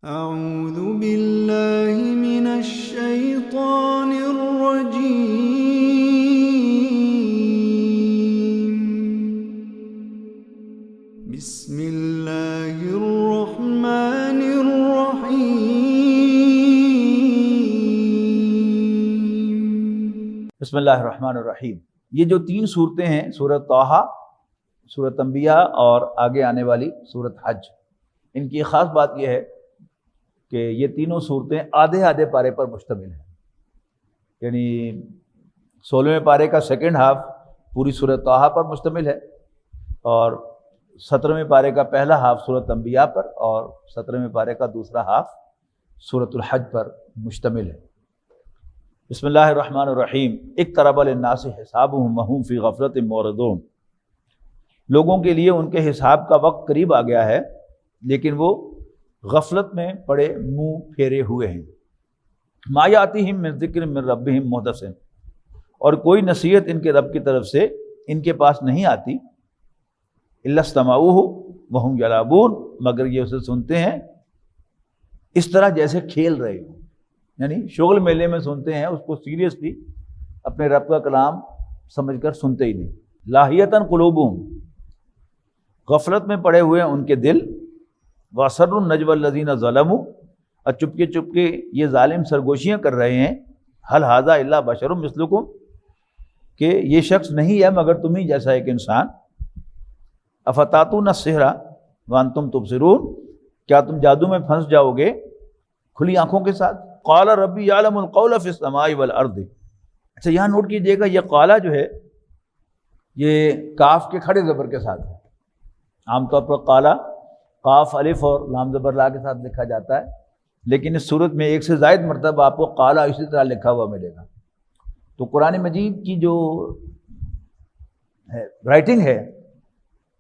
أعوذ بالله من الشيطان الرجيم. بسم الله الرحمن الرحيم. بسم اللہ الرحمن الرحیم. یہ جو تین صورتیں ہیں، سورۃ طٰہٰ، سورۃ انبیاء اور آگے آنے والی سورۃ حج، ان کی خاص بات یہ ہے کہ یہ تینوں صورتیں آدھے آدھے پارے پر مشتمل ہیں. یعنی 16ویں پارے کا سیکنڈ ہاف پوری سورۃ طٰہٰ پر مشتمل ہے، اور 17ویں پارے کا پہلا ہاف سورۃ انبیاء پر، اور 17ویں پارے کا دوسرا ہاف سورۃ الحج پر مشتمل ہے. بسم اللہ الرحمن الرحیم. اقترب للناس حسابهم وهم فی غفلۃ معرضون. لوگوں کے لیے ان کے حساب کا وقت قریب آ گیا ہے، لیکن وہ غفلت میں پڑے منہ پھیرے ہوئے ہیں. ما یاتیہم من ذکر من ربہم محدث. اور کوئی نصیحت ان کے رب کی طرف سے ان کے پاس نہیں آتی. الا استمعوہ وہم یلعبون. مگر یہ اسے سنتے ہیں اس طرح جیسے کھیل رہے ہوں، یعنی شغل میلے میں سنتے ہیں، اس کو سیریسلی اپنے رب کا کلام سمجھ کر سنتے ہی نہیں. لاہیتاً قلوبہم. غفلت میں پڑے ہوئے ہیں ان کے دل. وَأَسَرُّوا النَّجْوَى الَّذِينَ ظَلَمُوا. اور چپکے چپکے یہ ظالم سرگوشیاں کر رہے ہیں. هَلْ هَذَا إِلَّا بَشَرٌ مِثْلُكُمْ. کہ یہ شخص نہیں ہے مگر تم ہی جیسا ایک انسان. أَفَتَأْتُونَ السِّحْرَ وَأَنْتُمْ تُبْصِرُونَ. کیا تم جادو میں پھنس جاؤ گے کھلی آنکھوں کے ساتھ. قَالَ رَبِّي يَعْلَمُ الْقَوْلَ فِي السَّمَاءِ وَالْأَرْضِ. اچھا یہاں نوٹ کیجئے گا، یہ قالا جو ہے یہ کاف کے کھڑے زبر کے ساتھ ہے. عام طور پر قالا قاف الف اور لام زبر لا کے ساتھ لکھا جاتا ہے، لیکن اس صورت میں ایک سے زائد مرتبہ آپ کو قالا اسی طرح لکھا ہوا ملے گا. تو قرآن مجید کی جو رائٹنگ ہے،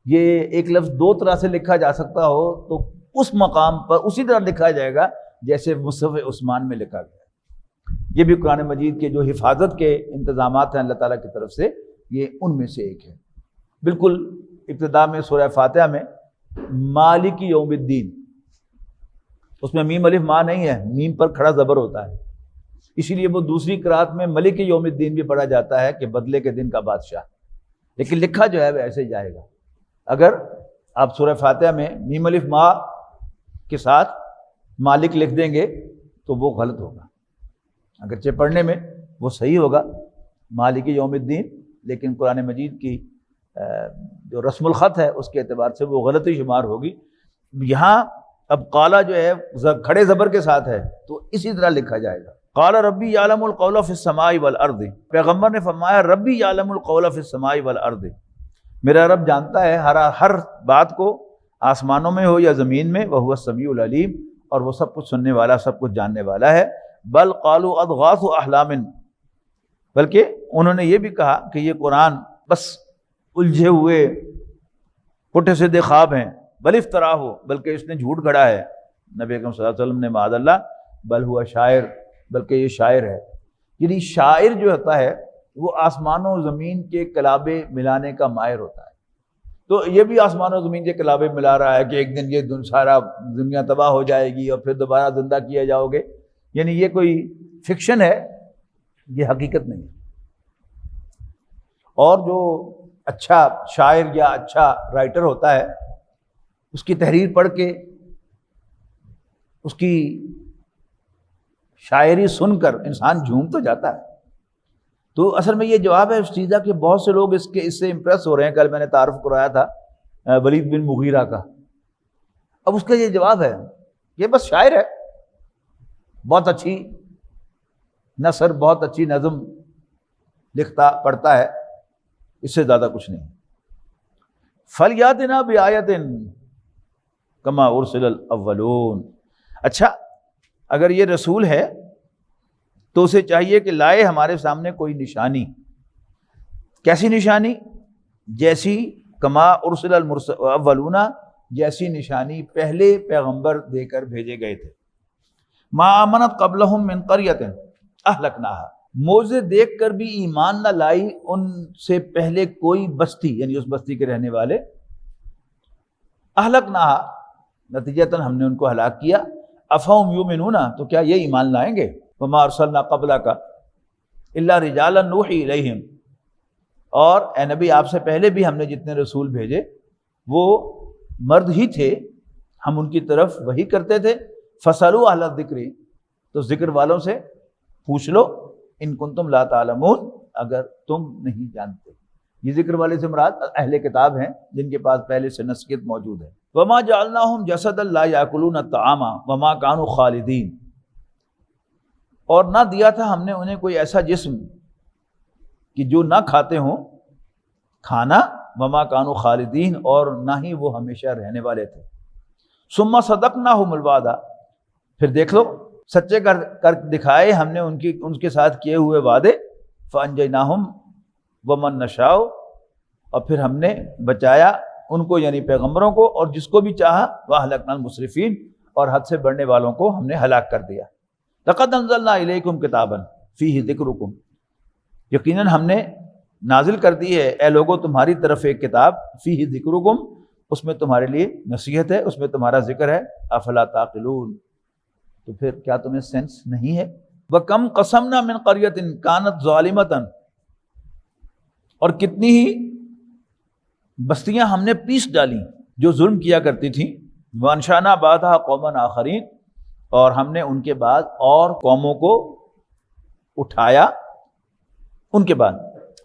یہ ایک لفظ دو طرح سے لکھا جا سکتا ہو تو اس مقام پر اسی طرح لکھا جائے گا جیسے مصحف عثمان میں لکھا گیا. یہ بھی قرآن مجید کے جو حفاظت کے انتظامات ہیں اللہ تعالیٰ کی طرف سے، یہ ان میں سے ایک ہے. بالکل ابتدا میں سورہ فاتحہ میں مالک یوم الدین، اس میں میم الف ماں نہیں ہے، میم پر کھڑا زبر ہوتا ہے، اسی لیے وہ دوسری قرات میں ملک یوم الدین بھی پڑھا جاتا ہے کہ بدلے کے دن کا بادشاہ. لیکن لکھا جو ہے وہ ایسے ہی جائے گا. اگر آپ سورہ فاتحہ میں میم الف ماں کے ساتھ مالک لکھ دیں گے تو وہ غلط ہوگا. اگرچہ پڑھنے میں وہ صحیح ہوگا مالک یوم الدین، لیکن قرآن مجید کی جو رسم الخط ہے اس کے اعتبار سے وہ غلطی شمار ہوگی. یہاں اب قالا جو ہے کھڑے زبر کے ساتھ ہے تو اسی طرح لکھا جائے گا. قال ربی یعلم القول فی السماء والارض. پیغمبر نے فرمایا ربی یعلم القول فی السماء والارض. میرا رب جانتا ہے ہر بات کو، آسمانوں میں ہو یا زمین میں. وہو السمیع العلیم. اور وہ سب کچھ سننے والا، سب کچھ جاننے والا ہے. بل قالوا اضغاث احلام. بلکہ انہوں نے یہ بھی کہا کہ یہ قرآن بس الجھے ہوئے پٹھے سیدھے خواب ہیں. بل افتراہ ہو. بلکہ اس نے جھوٹ گھڑا ہے. نبی اکرم صلی اللہ علیہ وسلم نے معاذ اللہ بل ہوا شاعر، بلکہ یہ شاعر ہے. یعنی شاعر جو ہوتا ہے وہ آسمان و زمین کے کلابے ملانے کا ماہر ہوتا ہے. تو یہ بھی آسمان و زمین کے کلابے ملا رہا ہے کہ ایک دن یہ سارا دنیا تباہ ہو جائے گی اور پھر دوبارہ زندہ کیے جاؤ گے. یعنی یہ کوئی فکشن ہے، یہ حقیقت نہیں ہے. اور جو اچھا شاعر یا اچھا رائٹر ہوتا ہے، اس کی تحریر پڑھ کے، اس کی شاعری سن کر انسان جھوم تو جاتا ہے. تو اصل میں یہ جواب ہے اس چیز کا کہ بہت سے لوگ اس سے امپریس ہو رہے ہیں. کل میں نے تعارف کرایا تھا ولید بن مغیرہ کا. اب اس کا یہ جواب ہے، یہ بس شاعر ہے، بہت اچھی نثر، بہت اچھی نظم لکھتا پڑھتا ہے، اس سے زیادہ کچھ نہیں. فَلْيَأْتِنَا بِآیَةٍ کما ارسل الاولون. اچھا اگر یہ رسول ہے تو اسے چاہیے کہ لائے ہمارے سامنے کوئی نشانی. کیسی نشانی؟ جیسی کما ارسل الاولون، جیسی نشانی پہلے پیغمبر دے کر بھیجے گئے تھے. ما آمنت قبلہم من قریۃ اہلکناہا. موزے دیکھ کر بھی ایمان نہ لائی ان سے پہلے کوئی بستی، یعنی اس بستی کے رہنے والے. اہلکناہا، نتیجتاً ہم نے ان کو ہلاک کیا. افہم یؤمنون، تو کیا یہ ایمان لائیں گے؟ وما ارسلنا قبلک الا رجالا نوحی الیہم، اور اے نبی آپ سے پہلے بھی ہم نے جتنے رسول بھیجے وہ مرد ہی تھے، ہم ان کی طرف وحی کرتے تھے۔ فسألوا اہل الذکر، تو ذکر والوں سے پوچھ لو، ان کنتم لا تعلمون، اگر تم نہیں جانتے۔ یہ ذکر والے سے مراد اہل کتاب ہیں جن کے پاس پہلے سے نسخیت موجود ہے۔ وما جعلناہم جسدا لا یاکلون الطعام وما كانوا خالدین، اور نہ دیا تھا ہم نے انہیں کوئی ایسا جسم کہ جو نہ کھاتے ہوں کھانا، وما كانوا خالدین، اور نہ ہی وہ ہمیشہ رہنے والے تھے۔ ثم صدقناہم الوعد، پھر دیکھ لو سچے کر دکھائے ہم نے ان کے ساتھ کیے ہوئے وعدے۔ فانجیناہم ومن نشاء، اور پھر ہم نے بچایا ان کو یعنی پیغمبروں کو اور جس کو بھی چاہا، واہلکنا المسرفین، اور حد سے بڑھنے والوں کو ہم نے ہلاک کر دیا۔ لقد انزلنا الیکم کتابا فیہ ذکرکم، یقیناً ہم نے نازل کر دی ہے اے لوگوں تمہاری طرف ایک کتاب، فیہ ذکرکم، اس میں تمہارے لیے نصیحت ہے، اس میں تمہارا ذکر ہے۔ افلا تعقلون، تو پھر کیا تمہیں سینس نہیں ہے؟ وَكَمْ قَسَمْنَا مِنْ قَرْيَةٍ كَانَتْ ظَالِمَةً، اور کتنی ہی بستیاں ہم نے پیس ڈالی جو ظلم کیا کرتی تھیں۔ وَأَنشَأْنَا بَعْدَهَا قَوْمًا آخَرِينَ، اور ہم نے ان کے بعد اور قوموں کو اٹھایا ان کے بعد۔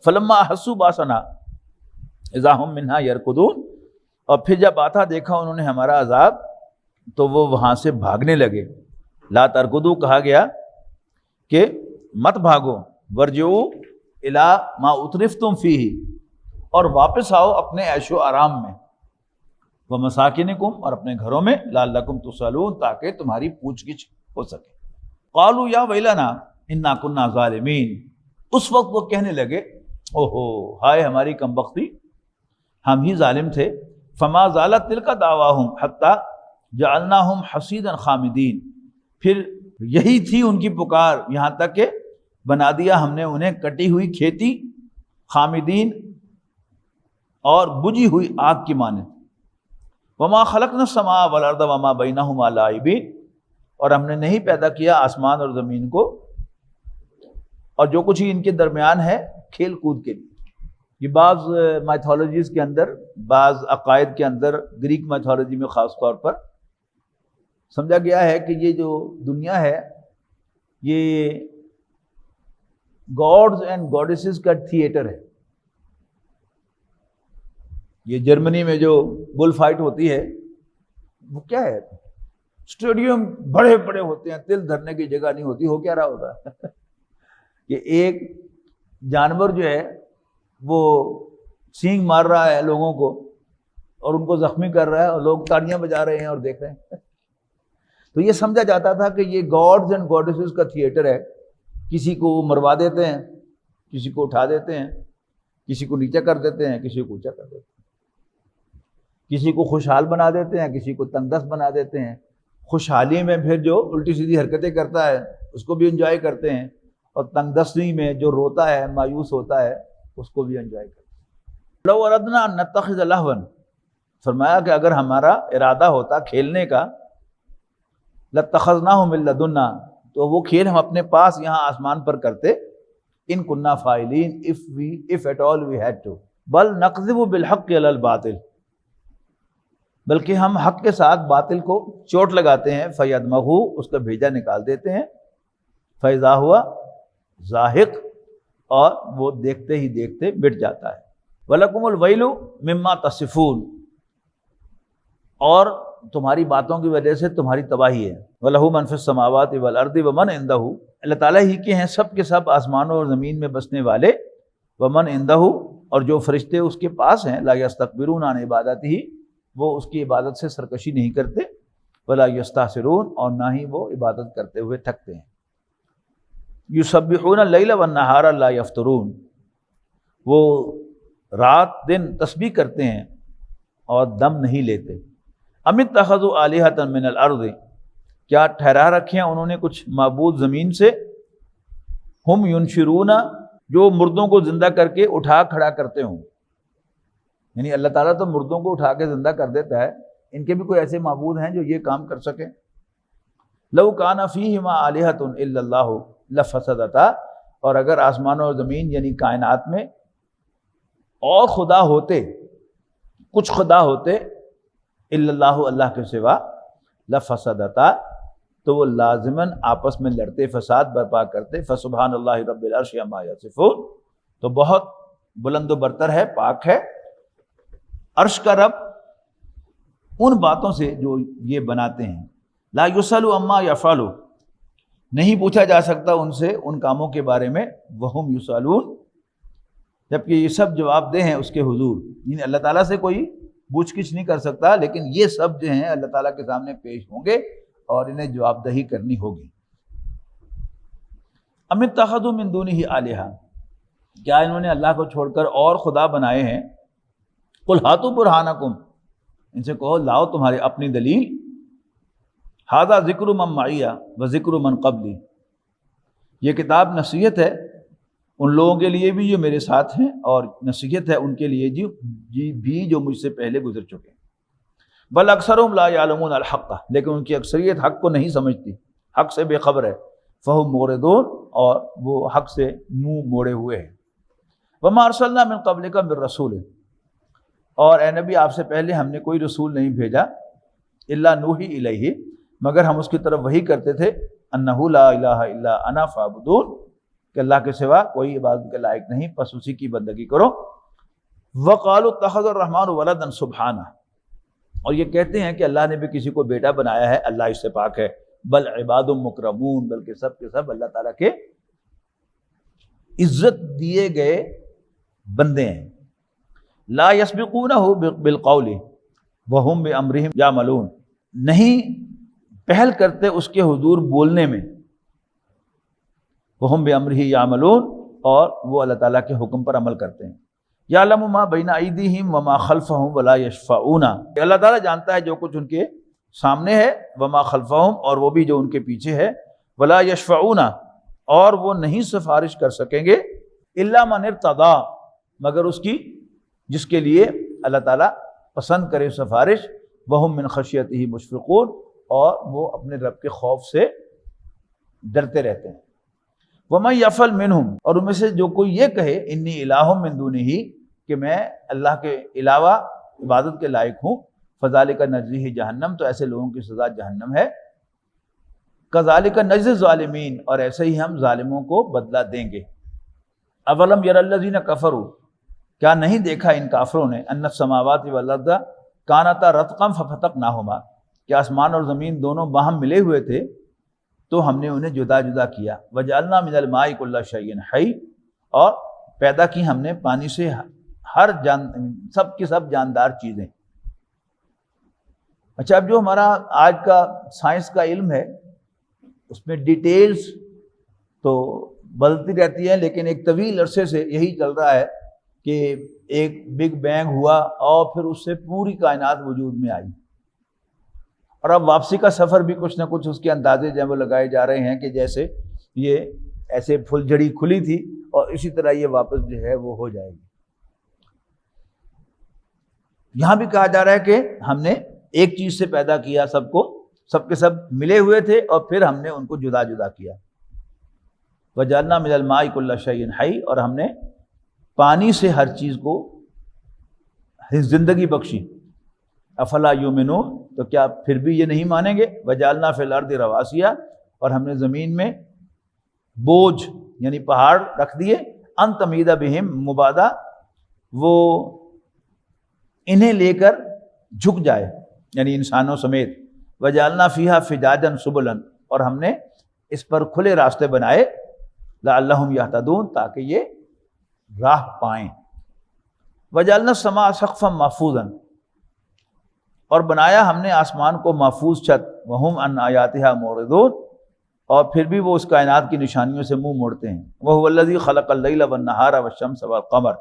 فَلَمَّا أَحَسُّوا بَأْسَنَا إِذَا هُمْ مِنْهَا يَرْكُضُونَ، اور پھر جب آتا دیکھا انہوں نے ہمارا عذاب تو وہ وہاں سے بھاگنے لگے۔ لا ترکضوا کہا گیا کہ مت بھاگو، ورجعوا الی ما اترفتم فیہ، اور واپس آؤ اپنے عیش و آرام میں، ومساکنکم، اور اپنے گھروں میں، لعلکم تسألون، تاکہ تمہاری پوچھ گچھ ہو سکے۔ قالوا یا ویلنا انا کنا ظالمین، اس وقت وہ کہنے لگے اوہو ہائے ہماری کمبختی، ہم ہی ظالم تھے۔ فما زالت تلک دعواہم حتی جعلناہم حصیدا خامدین، پھر یہی تھی ان کی پکار یہاں تک کہ بنا دیا ہم نے انہیں کٹی ہوئی کھیتی، خامدین، اور بجھی ہوئی آگ کی مانند۔ وما خلقنا السماء والارض وما بینہما لاعبین، اور ہم نے نہیں پیدا کیا آسمان اور زمین کو اور جو کچھ ہی ان کے درمیان ہے کھیل کود کے لیے۔ یہ بعض میتھولوجیز کے اندر، بعض عقائد کے اندر، گریک میتھولوجی میں خاص طور پر سمجھا گیا ہے کہ یہ جو دنیا ہے یہ گاڈز اینڈ گاڈیسز کا تھیٹر ہے۔ یہ جرمنی میں جو بل فائٹ ہوتی ہے وہ کیا ہے، اسٹیڈیم بڑے بڑے ہوتے ہیں، تل دھرنے کی جگہ نہیں ہوتی، ہو کیا رہا ہوتا ہے کہ ایک جانور جو ہے وہ سینگ مار رہا ہے لوگوں کو اور ان کو زخمی کر رہا ہے اور لوگ تاڑیاں بجا رہے ہیں اور دیکھ رہے ہیں۔ تو یہ سمجھا جاتا تھا کہ یہ گاڈز اینڈ گاڈیسز کا تھیٹر ہے، کسی کو وہ مروا دیتے ہیں، کسی کو اٹھا دیتے ہیں، کسی کو نیچے کر دیتے ہیں، کسی کو اونچا کر دیتے ہیں، کسی کو خوشحال بنا دیتے ہیں، کسی کو تنگ دست بنا دیتے ہیں۔ خوشحالی میں پھر جو الٹی سیدھی حرکتیں کرتا ہے اس کو بھی انجوائے کرتے ہیں، اور تنگ دستی میں جو روتا ہے، مایوس ہوتا ہے، اس کو بھی انجوائے کرتے ہیں۔ لو اردنا ان نتخذ لہوا، فرمایا کہ اگر ہمارا ارادہ ہوتا کھیلنے کا، لاتخذناہ من لدنا، تو وہ کھیل ہم اپنے پاس یہاں آسمان پر کرتے، ان کننا فاعلین، if at all we had to، بل نقذف بالحق علی الباطل، بلکہ ہم حق کے ساتھ باطل کو چوٹ لگاتے ہیں، فیدمغہ، اس کا بھیجا نکال دیتے ہیں، فاذا ہوا زاہق، اور وہ دیکھتے ہی دیکھتے مٹ جاتا ہے۔ وَلَكُمُ الْوَيْلُ مِمَّا تَصِفُونَ، اور تمہاری باتوں کی وجہ سے تمہاری تباہی ہے۔ وَلَهُ مَنْ فِي السَّمَاوَاتِ وَالْأَرْضِ وَمَنْ عِنْدَهُ، اللہ تعالیٰ ہی کے ہیں سب کے سب آسمانوں اور زمین میں بسنے والے، وَمَنْ عِنْدَهُ، اور جو فرشتے اس کے پاس ہیں، لَا يَسْتَكْبِرُونَ عَنْ عِبَادَتِهِ، وہ اس کی عبادت سے سرکشی نہیں کرتے، وَلَا يَسْتَحْسِرُونَ، اور نہ ہی وہ عبادت کرتے ہوئے تھکتے ہیں۔ يُسَبِّحُونَ اللَّيْلَ وَالنَّهَارَ لَا يَفْتُرُونَ، وہ رات دن تسبیح کرتے ہیں اور دم نہیں لیتے۔ ام اتخذوا آلہۃ من الارض، کیا ٹھہرا رکھے ہیں انہوں نے کچھ معبود زمین سے، ہم ینشرون، جو مردوں کو زندہ کر کے اٹھا کھڑا کرتے ہوں، یعنی اللہ تعالیٰ تو مردوں کو اٹھا کے زندہ کر دیتا ہے، ان کے بھی کوئی ایسے معبود ہیں جو یہ کام کر سکیں؟ لو کان فیہما آلہۃ الا اللہ لفسدتا، اور اگر آسمان اور زمین یعنی کائنات میں اور خدا ہوتے، کچھ خدا ہوتے، الا اللہ، اللہ کے سوا، لفسدتا، تو وہ لازماً آپس میں لڑتے، فساد برپا کرتے۔ فسبحان اللہ رب العرش عما یصفون، تو بہت بلند و برتر ہے، پاک ہے عرش کا رب ان باتوں سے جو یہ بناتے ہیں۔ لا یسأل عما یفعل، نہیں پوچھا جا سکتا ان سے ان کاموں کے بارے میں، وہم یسألون، جبکہ یہ سب جواب دہ ہیں اس کے حضور، یعنی اللہ تعالیٰ سے کوئی پوچھ گچھ نہیں کر سکتا، لیکن یہ سب جو ہیں اللہ تعالیٰ کے سامنے پیش ہوں گے اور انہیں جواب دہی کرنی ہوگی۔ ام اتخذوا من دونہ آلہہ، کیا انہوں نے اللہ کو چھوڑ کر اور خدا بنائے ہیں؟ قل ہاتوا برہانکم، ان سے کہو لاؤ تمہاری اپنی دلیل۔ ھذا ذکر من معی و ذکر من قبلی، یہ کتاب نصیحت ہے ان لوگوں کے لیے بھی جو میرے ساتھ ہیں، اور نصیحت ہے ان کے لیے بھی جو مجھ سے پہلے گزر چکے ہیں۔ بل اکثرهم لا یعلمون الحق، لیکن ان کی اکثریت حق کو نہیں سمجھتی، حق سے بے خبر ہے۔ فہم معرضون، اور وہ حق سے منہ موڑے ہوئے ہیں۔ وما ارسلنا من قبلک من رسول، اور اے نبی آپ سے پہلے ہم نے کوئی رسول نہیں بھیجا، الا نوحی الیہ، مگر ہم اس کی طرف وحی کرتے تھے، انہ لا الہ الا انا فاعبدون، کہ اللہ کے سوا کوئی عبادت کے لائق نہیں، پس اسی کی بندگی کرو۔ وقالوا اتخذ الرحمن ولدا سبحانہ، اور یہ کہتے ہیں کہ اللہ نے بھی کسی کو بیٹا بنایا ہے، اللہ اس سے پاک ہے۔ بل عباد مکرمون، بلکہ سب کے سب اللہ تعالیٰ کے عزت دیے گئے بندے ہیں۔ لا یسبقونہ بالقول وہم بامرہم یعملون، نہیں پہل کرتے اس کے حضور بولنے میں، وہم بامرہ یعملون، اور وہ اللہ تعالیٰ کے حکم پر عمل کرتے ہیں۔ یعلم ما بین ایدیہم وما خلفہم ولا یشفعون، اللہ تعالیٰ جانتا ہے جو کچھ ان کے سامنے ہے، وما خلفہم، اور وہ بھی جو ان کے پیچھے ہے، ولا یشفعون، اور وہ نہیں سفارش کر سکیں گے، الا من ارتضی، مگر اس کی جس کے لیے اللہ تعالیٰ پسند کرے سفارش، وہم من خشیتہ مشفقون، اور وہ اپنے رب کے خوف سے ڈرتے رہتے ہیں۔ ومن یفعل منہم، اور ان میں سے جو کوئی یہ کہے، انی الہ من دونہ، کہ میں اللہ کے علاوہ عبادت کے لائق ہوں، فذالک نجزیہ جہنم، تو ایسے لوگوں کی سزا جہنم ہے۔ کذالک نجزی الظالمین، اور ایسے ہی ہم ظالموں کو بدلہ دیں گے۔ اولم یر الذین کفروا، کیا نہیں دیکھا ان کافروں نے، ان السماوات والارض کانتا رتقا ففتقناہما، کہ آسمان اور زمین دونوں باہم ملے ہوئے تھے تو ہم نے انہیں جدا جدا کیا۔ وجعلنا من الماء کل شیء حی، اور پیدا کی ہم نے پانی سے ہر سب کی سب جاندار چیزیں۔ اچھا، اب جو ہمارا آج کا سائنس کا علم ہے اس میں ڈیٹیلز تو بدلتی رہتی ہے، لیکن ایک طویل عرصے سے یہی چل رہا ہے کہ ایک بگ بینگ ہوا اور پھر اس سے پوری کائنات وجود میں آئی، اور اب واپسی کا سفر بھی کچھ نہ کچھ اس کے اندازے جو وہ لگائے جا رہے ہیں کہ جیسے یہ ایسے پھل جھڑی کھلی تھی اور اسی طرح یہ واپس جو ہے وہ ہو جائے گی۔ یہاں بھی کہا جا رہا ہے کہ ہم نے ایک چیز سے پیدا کیا سب کو، سب کے سب ملے ہوئے تھے اور پھر ہم نے ان کو جدا جدا کیا۔ وجعلنا من الماء کل شیء حی، اور ہم نے پانی سے ہر چیز کو زندگی بخشی۔ افلا یؤمنون، تو کیا پھر بھی یہ نہیں مانیں گے؟ وجعلنا فی الارض رواسیہ، اور ہم نے زمین میں بوجھ یعنی پہاڑ رکھ دیے، ان تمید بہم مبادا، وہ انہیں لے کر جھک جائے، یعنی انسانوں سمیت۔ وجعلنا فیہا فجاجا سبلا، اور ہم نے اس پر کھلے راستے بنائے، لعلہم یہتدون، تاکہ یہ راہ پائیں۔ وجعلنا السماء سقفا محفوظا، اور بنایا ہم نے آسمان کو محفوظ چھت، وہم عن آیاتہا معرضون، اور پھر بھی وہ اس کائنات کی نشانیوں سے منہ موڑتے ہیں۔ وہو الذی خلق اللیل والنہار والشمس والقمر،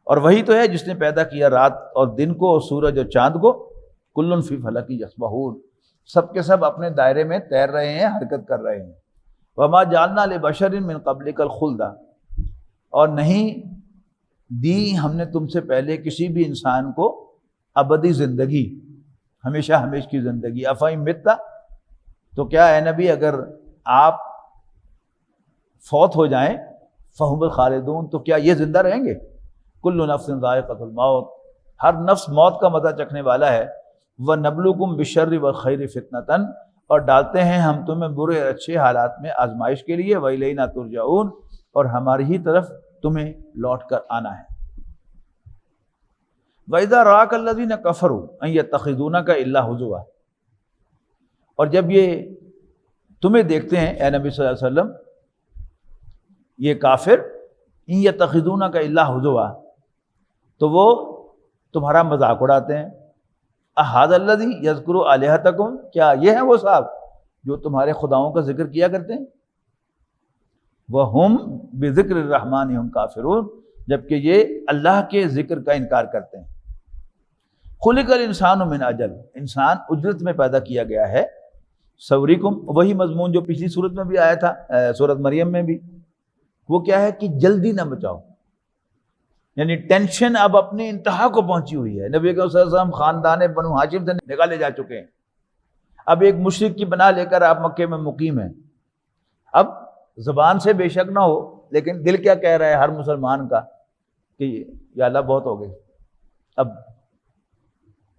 اور وہی تو ہے جس نے پیدا کیا رات اور دن کو اور سورج اور چاند کو، کل فی فلک یسبحون، سب کے سب اپنے دائرے میں تیر رہے ہیں، حرکت کر رہے ہیں۔ وما جعلنا لبشر من قبلک الخلد، اور نہیں دی ہم نے تم سے پہلے کسی بھی انسان کو ابدی زندگی، ہمیشہ ہمیش کی زندگی۔ افئن مت، تو کیا اے نبی اگر آپ فوت ہو جائیں فہم الخالدون تو کیا یہ زندہ رہیں گے؟ کل نفس ذائقۃ الموت، ہر نفس موت کا مزہ چکھنے والا ہے۔ وَنَبْلُوكُمْ بِالشَّرِّ وَالْخَيْرِ فِتْنَةً، اور ڈالتے ہیں ہم تمہیں برے اور اچھے حالات میں آزمائش کے لیے۔ وَإِلَيْنَا تُرْجَعُونَ، اور ہماری ہی طرف تمہیں لوٹ کر آنا ہے۔ وَإِذَا رَآكَ الَّذِينَ كَفَرُوا أَن يَتَّخِذُونَكَ إِلَّا هُزُوًا، اور جب یہ تمہیں دیکھتے ہیں اے نبی صلی اللہ علیہ وسلم، یہ کافر، ان یتخذونک الا ہزوا، تو وہ تمہارا مذاق اڑاتے ہیں۔ احد الذی یذکر الہتکم، کیا یہ ہیں وہ صاحب جو تمہارے خداؤں کا ذکر کیا کرتے ہیں؟ وہم بذکر الرحمن ہم کافرون، جبکہ یہ اللہ کے ذکر کا انکار کرتے ہیں۔ خلق الانسان من اجل، انسان اجرت میں پیدا کیا گیا ہے۔ سوریکم، وہی مضمون جو پچھلی صورت میں بھی آیا تھا، سورۃ مریم میں بھی، وہ کیا ہے کہ جلدی نہ بچاؤ، یعنی ٹینشن اب اپنی انتہا کو پہنچی ہوئی ہے۔ نبی صلی اللہ علیہ وسلم خاندان بنو ہاشم سے نکالے جا چکے ہیں، اب ایک مشرک کی بنا لے کر آپ مکے میں مقیم ہیں۔ اب زبان سے بے شک نہ ہو، لیکن دل کیا کہہ رہا ہے ہر مسلمان کا کہ یا اللہ بہت ہو گئی، اب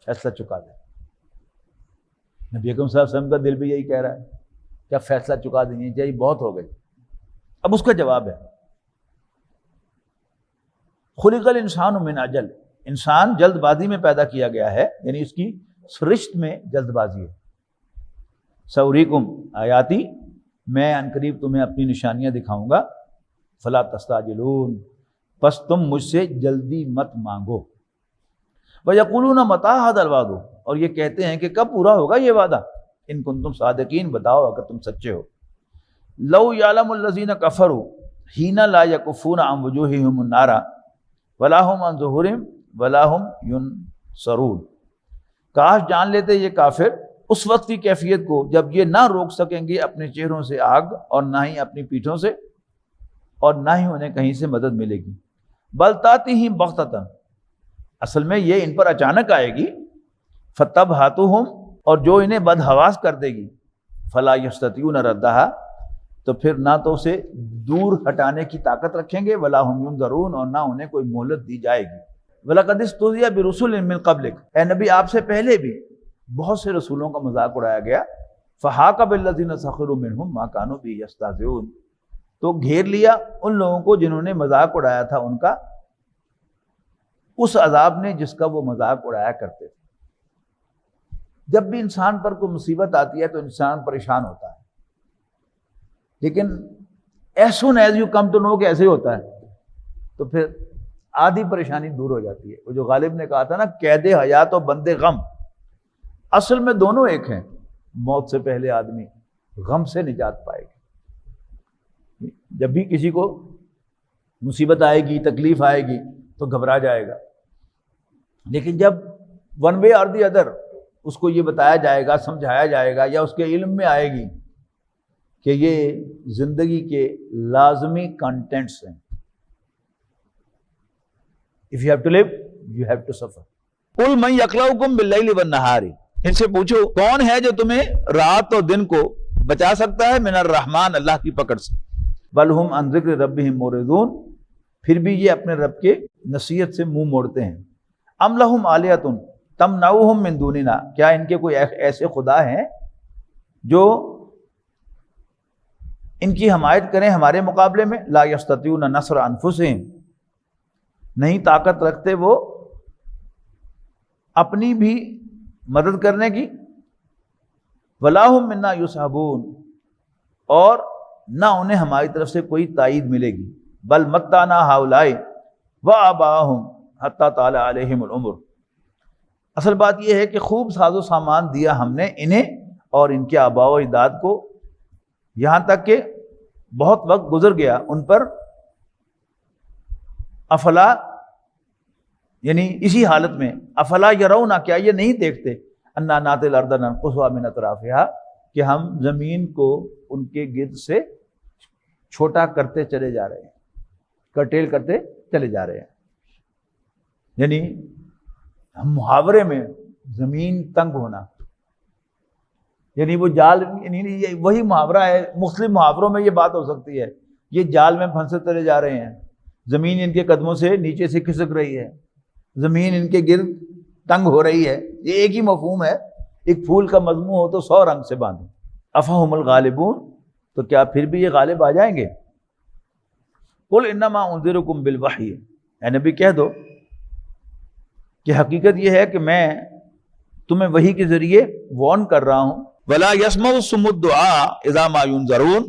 فیصلہ چکا دے۔ نبی اکرم صلی اللہ علیہ وسلم کا دل بھی یہی کہہ رہا ہے کہ اب فیصلہ چکا دینی چاہیے، بہت ہو گئی۔ اب اس کا جواب ہے خلق الانسان من اجل، انسان جلد بازی میں پیدا کیا گیا ہے، یعنی اس کی سرشت میں جلد بازی ہے۔ سوریکم آیاتی، میں عنقریب تمہیں اپنی نشانیاں دکھاؤں گا۔ فلا تستعجلون، پس تم مجھ سے جلدی مت مانگو۔ وَيَقُولُونَ مَتَىٰ هَٰذَا الْوَعْدُ، اور یہ کہتے ہیں کہ کب پورا ہوگا یہ وعدہ؟ ان کنتم صادقین، بتاؤ اگر تم سچے ہو۔ لو یعلم الذین کفروا حین لا یکفون عن وجوہہم النار ولا هم عن ظہورہم ولا هم ینصرون، کاش جان لیتے یہ کافر اس وقت کی کیفیت کو جب یہ نہ روک سکیں گے اپنے چہروں سے آگ، اور نہ ہی اپنی پیٹھوں سے، اور نہ ہی انہیں کہیں سے مدد ملے گی۔ بل تاتیہم بغتۃ، اصل میں یہ ان پر اچانک آئے گی۔ فتبہاتہم، اور جو انہیں بدحواس کر دے گی۔ فلا یستطیعون ردھا، تو پھر نہ تو اسے دور ہٹانے کی طاقت رکھیں گے، ولا هم ینظرون، اور نہ انہیں کوئی مہلت دی جائے گی۔ وَلَقَدِ اسْتُهْزِئَ بِرُسُلٍ مِّن قَبْلِكَ، اے نبی آپ سے پہلے بھی بہت سے رسولوں کا مذاق اڑایا گیا۔ فَحَاقَ بِالَّذِينَ سَخِرُوا مِنْهُمْ مَا كَانُوا بِهِ يَسْتَهْزِئُونَ، تو گھیر لیا ان لوگوں کو جنہوں نے مذاق اڑایا تھا ان کا، اس عذاب نے جس کا وہ مذاق اڑایا کرتے تھے۔ جب بھی انسان پر کوئی مصیبت آتی ہے تو انسان پریشان ہوتا ہے، لیکن as soon as you come to know کہ ایسے ہوتا ہے تو پھر آدھی پریشانی دور ہو جاتی ہے۔ وہ جو غالب نے کہا تھا نا، قید حیات و بند غم، اصل میں دونوں ایک ہیں۔ موت سے پہلے آدمی غم سے نجات پائے گا۔ جب بھی کسی کو مصیبت آئے گی، تکلیف آئے گی تو گھبرا جائے گا، لیکن جب ون وے اور دی ادر اس کو یہ بتایا جائے گا، سمجھایا جائے گا، یا اس کے علم میں آئے گی کہ یہ زندگی کے لازمی کنٹینٹس ہیں۔ If you have to live, you have to suffer. قُلْ مَنْ يَكْلَؤُكُمْ بِاللَّيْلِ وَالنَّهَارِ، ان سے پوچھو کون ہے جو تمہیں رات اور دن کو بچا سکتا ہے من الرحمن، اللہ کی پکڑ سے۔ بل ہم عن ذکر ربہم معرضون، پھر بھی یہ اپنے رب کے نصیحت سے منہ موڑتے ہیں۔ ام لہم آلہۃ تمنعوہم من دوننا، کیا ان کے کوئی ایسے خدا ہیں جو ان کی حمایت کریں ہمارے مقابلے میں؟ لا یستطیعون نصر انفسہم، نہیں طاقت رکھتے وہ اپنی بھی مدد کرنے کی۔ ولا ہم منا یصحبون، اور نہ انہیں ہماری طرف سے کوئی تائید ملے گی۔ بل متعنا ہؤلاء وآباءہم حتی طال علیہم العمر، اصل بات یہ ہے کہ خوب ساز و سامان دیا ہم نے انہیں اور ان کے آباء و اجداد کو، یہاں تک کہ بہت وقت گزر گیا ان پر۔ افلا، یعنی اسی حالت میں، افلا یرون، کیا یہ نہیں دیکھتے، انا ناتی الارض ننقصها من اطرافها، کہ ہم زمین کو ان کے گرد سے چھوٹا کرتے چلے جا رہے ہیں، کرٹیل کرتے چلے جا رہے ہیں۔ یعنی ہم محاورے میں زمین تنگ ہونا، یعنی وہ جال، یعنی یہ وہی محاورہ ہے، مختلف محاوروں میں یہ بات ہو سکتی ہے، یہ جال میں پھنسے چلے جا رہے ہیں، زمین ان کے قدموں سے نیچے سے کھسک رہی ہے، زمین ان کے گرد تنگ ہو رہی ہے، یہ ایک ہی مفہوم ہے، ایک پھول کا مضمون ہو تو 100 رنگ سے باندھو۔ افہم الغالبون، تو کیا پھر بھی یہ غالب آ جائیں گے؟ قل انما انذرکم بالوحی، اے نبی کہہ دو کہ حقیقت یہ ہے کہ میں تمہیں وحی کے ذریعے وارن کر رہا ہوں۔ ولا یسمع الصم الدعاء اذا ما ينذرون،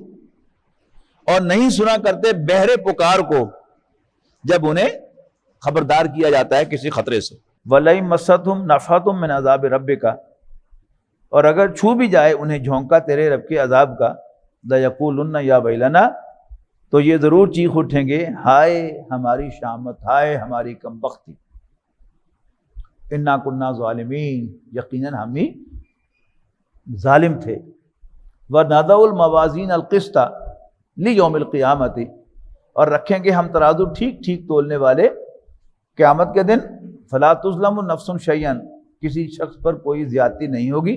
اور نہیں سنا کرتے بہرے پکار کو جب انہیں خبردار کیا جاتا ہے کسی خطرے سے۔ وَلَئِن مَسَّتْهُمْ نَفْحَةٌ مِّنْ عَذَابِ رَبِّكَ، اور اگر چھو بھی جائے انہیں جھونکا تیرے رب کے عذاب کا، لَيَقُولُنَّ يَا وَيْلَنَا، تو یہ ضرور چیخ اٹھیں گے، ہائے ہماری شامت، ہائے ہماری کمبختی، اِنَّا كُنَّا ظَالِمِينَ، یقیناً ہم ہی ظالم تھے۔ وَنَضَعُ الْمَوَازِينَ الْقِسْطَ لِيَوْمِ الْقِيَامَةِ، اور رکھیں گے ہم ترازو ٹھیک ٹھیک تولنے والے قیامت کے دن، فَلَا تُظْلَمُ نَفْسٌ شَيْئًا، کسی شخص پر کوئی زیادتی نہیں ہوگی۔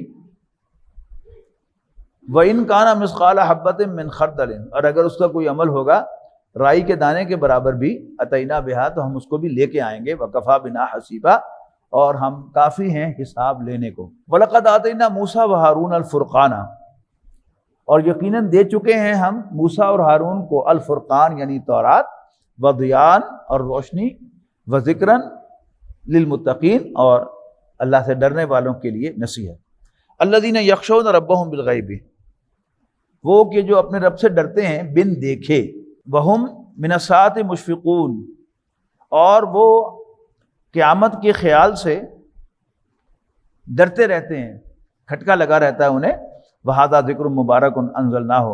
وَإِنْ كَانَ مِثْقَالَ حَبَّةٍ مِّنْ خَرْدَلٍ، اور اگر اس کا کوئی عمل ہوگا رائی کے دانے کے برابر بھی، أَتَيْنَا بِهَا، تو ہم اس کو بھی لے کے آئیں گے، وَكَفَى بِنَا حَسِيبًا، اور ہم کافی ہیں حساب لینے کو۔ وَلَقَدْ آتَيْنَا مُوسَىٰ وَهَارُونَ الْفُرْقَانَ، اور یقیناً دے چکے ہیں ہم موسیٰ اور ہارون کو الفرقان یعنی تورات، وضیان اور روشنی، وذکرن للمتقین اور اللہ سے ڈرنے والوں کے لیے نصیحت۔ الذین یخشون ربہم بالغیب، وہ کہ جو اپنے رب سے ڈرتے ہیں بن دیکھے، وہم من الساعۃ مشفقون، اور وہ قیامت کے خیال سے ڈرتے رہتے ہیں، کھٹکا لگا رہتا ہے انہیں۔ وَهَذَا ذِكْرٌ مُبَارَكٌ أَنزَلْنَاهُ،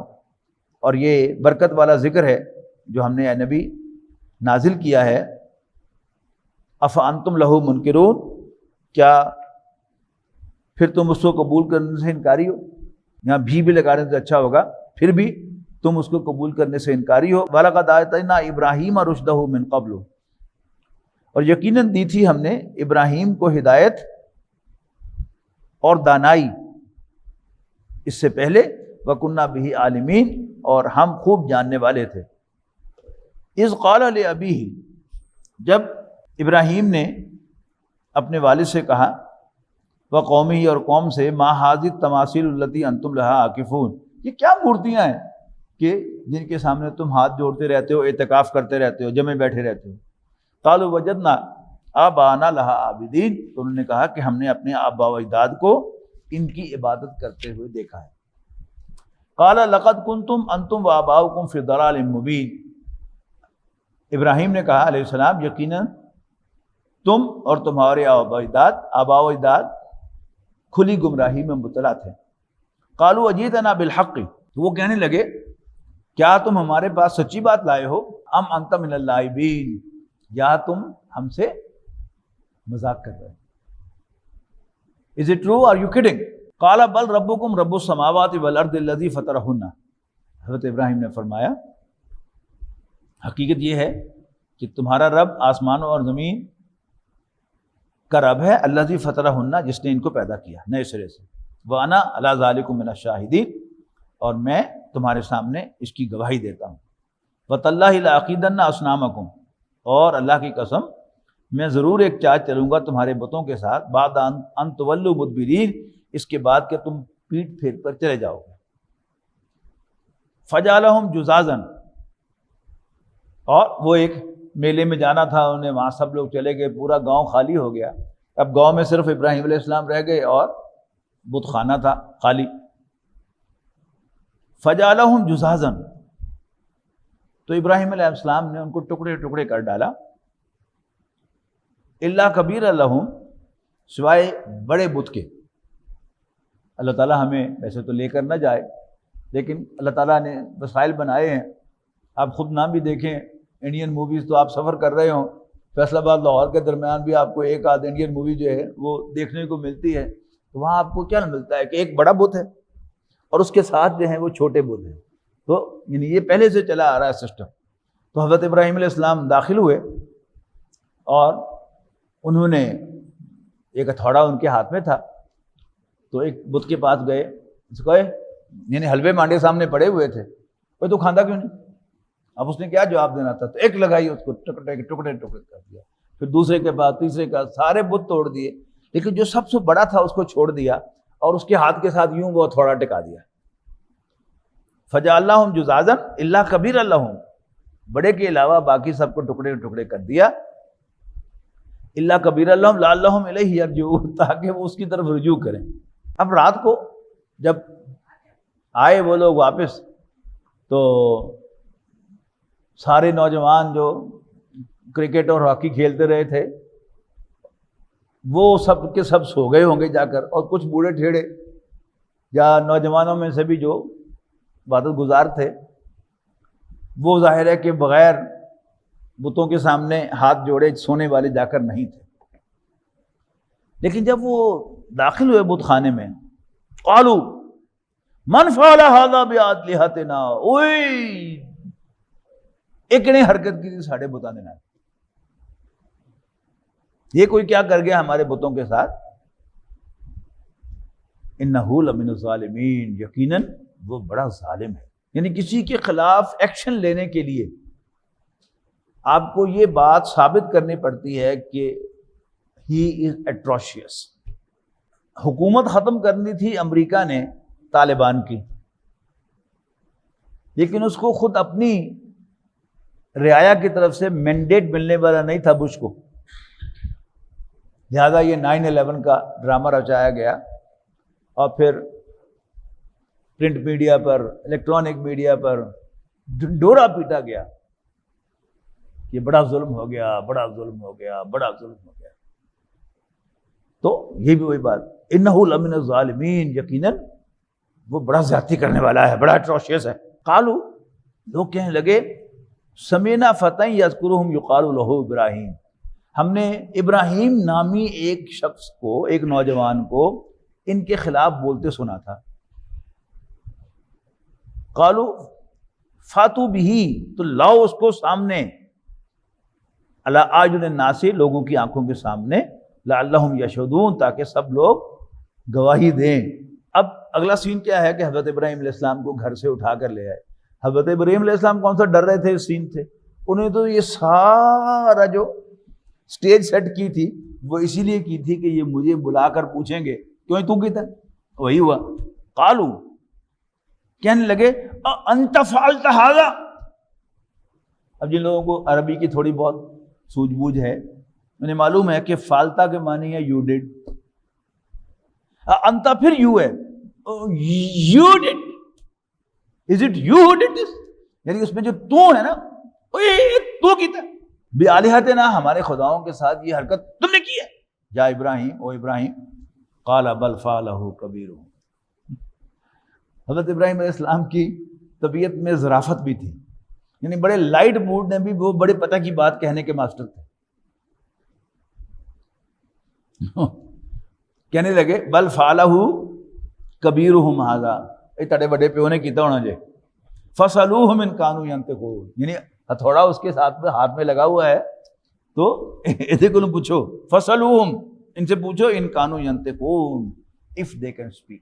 اور یہ برکت والا ذکر ہے جو ہم نے اے نبی نازل کیا ہے۔ أَفَأَنْتُمْ لَهُ مُنْكِرُونَ، کیا پھر تم اس کو قبول کرنے سے انکاری ہو؟ یہاں بھی لگانے سے اچھا ہوگا، پھر بھی تم اس کو قبول کرنے سے انکاری ہو۔ وَلَقَدْ آتَيْنَا إِبْرَاهِيمَ رُشْدَهُ مِنْ قَبْلُ، اور یقیناً دی تھی ہم نے ابراہیم کو ہدایت اور دانائی اس سے پہلے، وَكُنَّا بِهِ عَالِمِينَ، اور ہم خوب جاننے والے تھے۔ اِذْ قَالَ لِأَبِيهِ، جب ابراہیم نے اپنے والد سے کہا، وَقَوْمِهِ، اور قوم سے، مَا هَٰذِهِ التَّمَاثِيلُ الَّتِي أَنْتُمْ لَهَا عَاكِفُونَ، یہ کیا مورتیاں ہیں کہ جن کے سامنے تم ہاتھ جوڑتے رہتے ہو، اعتکاف کرتے رہتے ہو، جمے بیٹھے رہتے ہو۔ قَالُوا وَجَدْنَا آبَاءَنَا لَهَا عَابِدِينَ، تو انہوں نے کہا کہ ہم نے اپنے آباء و اجداد کو ان کی عبادت کرتے ہوئے دیکھا ہے۔ قال لقد کنتم انتم وآباؤکم فی ضلال مبین، ابراہیم نے کہا علیہ السلام، یقیناً تم اور تمہارے آباء و اجداد کھلی گمراہی میں مبتلا تھے۔ قالوا اجیتنا بالحق، تو وہ کہنے لگے کیا تم ہمارے پاس سچی بات لائے ہو، ام انت من اللاعبین، یا تم ہم سے مذاق کر رہے ہو، Is it true? Are you kidding? قال بل ربکم رب السماوات والارض الذی فطرہن، حضرت ابراہیم نے فرمایا حقیقت یہ ہے کہ تمہارا رب آسمانوں اور زمین کا رب ہے، الذی فطرہن، جس نے ان کو پیدا کیا نئے سرے سے، وانا علی ذالکم من الشاہدین، اور میں تمہارے سامنے اس کی گواہی دیتا ہوں۔ وتاللہ لاعقیدن اصنامکم، اور اللہ کی قسم میں ضرور ایک چال چلوں گا تمہارے بتوں کے ساتھ، بعد ان تولوا مدبرین، اس کے بعد کہ تم پیٹ پھیر کر چلے جاؤ گے۔ فجعلہم جزازا، اور وہ ایک میلے میں جانا تھا انہیں، وہاں سب لوگ چلے گئے، پورا گاؤں خالی ہو گیا، اب گاؤں میں صرف ابراہیم علیہ السلام رہ گئے اور بت خانہ تھا خالی۔ فجعلہم جزازا، تو ابراہیم علیہ السلام نے ان کو ٹکڑے ٹکڑے کر ڈالا۔ الا کبیر لہم، سوائے بڑے بت کے۔ اللہ تعالیٰ ہمیں ویسے تو لے کر نہ جائے، لیکن اللہ تعالیٰ نے وسائل بنائے ہیں۔ آپ خود نام بھی دیکھیں، انڈین موویز تو آپ سفر کر رہے ہوں، فیصل آباد لاہور کے درمیان بھی آپ کو ایک آدھ انڈین مووی جو ہے وہ دیکھنے کو ملتی ہے، تو وہاں آپ کو کیا ملتا ہے کہ ایک بڑا بت ہے اور اس کے ساتھ جو ہیں وہ چھوٹے بت ہیں، تو یعنی یہ پہلے سے چلا آ رہا ہے سسٹم۔ تو حضرت ابراہیم علیہ السلام داخل ہوئے اور انہوں نے ایک ہتھوڑا ان کے ہاتھ میں تھا، تو ایک بت کے پاس گئے، اس کو یعنی حلوے مانڈے سامنے پڑے ہوئے تھے، وہ تو کھاندہ کیوں نہیں؟ اب اس نے کیا جواب دینا تھا؟ تو ایک لگائی، اس کو ٹکڑے ٹکڑے ٹکڑے کر دیا، پھر دوسرے کے بعد تیسرے کا، سارے بت توڑ دیے، لیکن جو سب سے بڑا تھا اس کو چھوڑ دیا اور اس کے ہاتھ کے ساتھ یوں وہ تھوڑا ٹکا دیا۔ فجعلناہم جذاذا الا کبیرا لہم، بڑے کے علاوہ باقی سب کو ٹکڑے ٹکڑے کر دیا، الا کبیرا لہم لعلہم الیہ یرجعون، تاکہ وہ اس کی طرف رجوع کریں۔ اب رات کو جب آئے وہ لوگ واپس تو سارے نوجوان جو کرکٹ اور ہاکی کھیلتے رہے تھے وہ سب کے سب سو گئے ہوں گے جا کر، اور کچھ بوڑھے ٹھیڑے یا نوجوانوں میں سے بھی جو عبادت گزار تھے وہ ظاہر ہے کہ بغیر بتوں کے سامنے ہاتھ جوڑے سونے والے جا کر نہیں تھے۔ لیکن جب وہ داخل ہوئے بت خانے میں، قالوا من فعل هذا بآلهتنا، اوئی ایک نے حرکت کی تھی ساڑھے بتانے نہ، یہ کوئی کیا کر گیا ہمارے بتوں کے ساتھ؟ انہ لمن الظالمین، یقیناً وہ بڑا ظالم ہے۔ یعنی کسی کے خلاف ایکشن لینے کے لیے آپ کو یہ بات ثابت کرنی پڑتی ہے کہ ہی از ایٹروشیس۔ حکومت ختم کرنی تھی امریکہ نے طالبان کی، لیکن اس کو خود اپنی رعایا کی طرف سے مینڈیٹ ملنے والا نہیں تھا بش کو، لہذا یہ 9/11 کا ڈرامہ رچایا گیا اور پھر پرنٹ میڈیا پر، الیکٹرانک میڈیا پر ڈنڈورا پیٹا گیا کہ بڑا ظلم ہو گیا، بڑا ظلم ہو گیا، بڑا ظلم ہو گیا۔ تو یہ بھی وہی بات، انہ لمن الظالمین، یقیناً وہ بڑا زیادتی کرنے والا ہے، بڑا اٹروشیس ہے۔ قالوا، لوگ کہنے لگے سمعنا فتى یذکرہم یقال لہ ابراہیم، ہم نے ابراہیم نامی ایک شخص کو، ایک نوجوان کو ان کے خلاف بولتے سنا تھا۔ قالوا فاتوا بہ، تو لاؤ اس کو سامنے، علی اعین الناس، لوگوں کی آنکھوں کے سامنے، لعلہم یشہدون، تاکہ سب لوگ گواہی دیں۔ اب اگلا سین کیا ہے کہ حضرت ابراہیم علیہ السلام کو گھر سے اٹھا کر لے آئے۔ حضرت ابراہیم علیہ السلام کون سا ڈر رہے تھے، اس سین تھے، انہیں تو یہ سارا جو سٹیج سیٹ کی تھی وہ اسی لیے کی تھی کہ یہ مجھے بلا کر پوچھیں گے کیوں تو کیتا، وہی ہوا۔ قالوا، کہنے لگے انت فعلت ھذا، اب جن لوگوں کو عربی کی تھوڑی بہت سوجھ بوجھ ہے انہیں معلوم ہے کہ فالتا کے معنی ہے یو ڈڈ، انتا پھر یو ہے، you did, is it you who did this, یعنی اس میں جو تو ہے نا، تو کیتا بآلہتنا، ہمارے خداؤں کے ساتھ یہ حرکت تم نے کی ہے، یا ابراہیم، او ابراہیم، قال بل فعلہ کبیرہم، حضرت ابراہیم علیہ السلام کی طبیعت میں ظرافت بھی تھی، یعنی بڑے لائٹ موڈ میں بھی وہ بڑے پتہ کی بات کہنے کے ماسٹر تھے۔ کہنے لگے بل فعلہ کبیرہم ھذا، اے تڑے بڑے پیو نے کیتا ہونا جے، فسألوہم ان کانوا ینطقون، یعنی ہتھوڑا اس کے ساتھ میں ہاتھ میں لگا ہوا ہے تو ایسے کو پوچھو، فسألوہم، ان سے پوچھو، ان کانوا ینطقون، if they can speak۔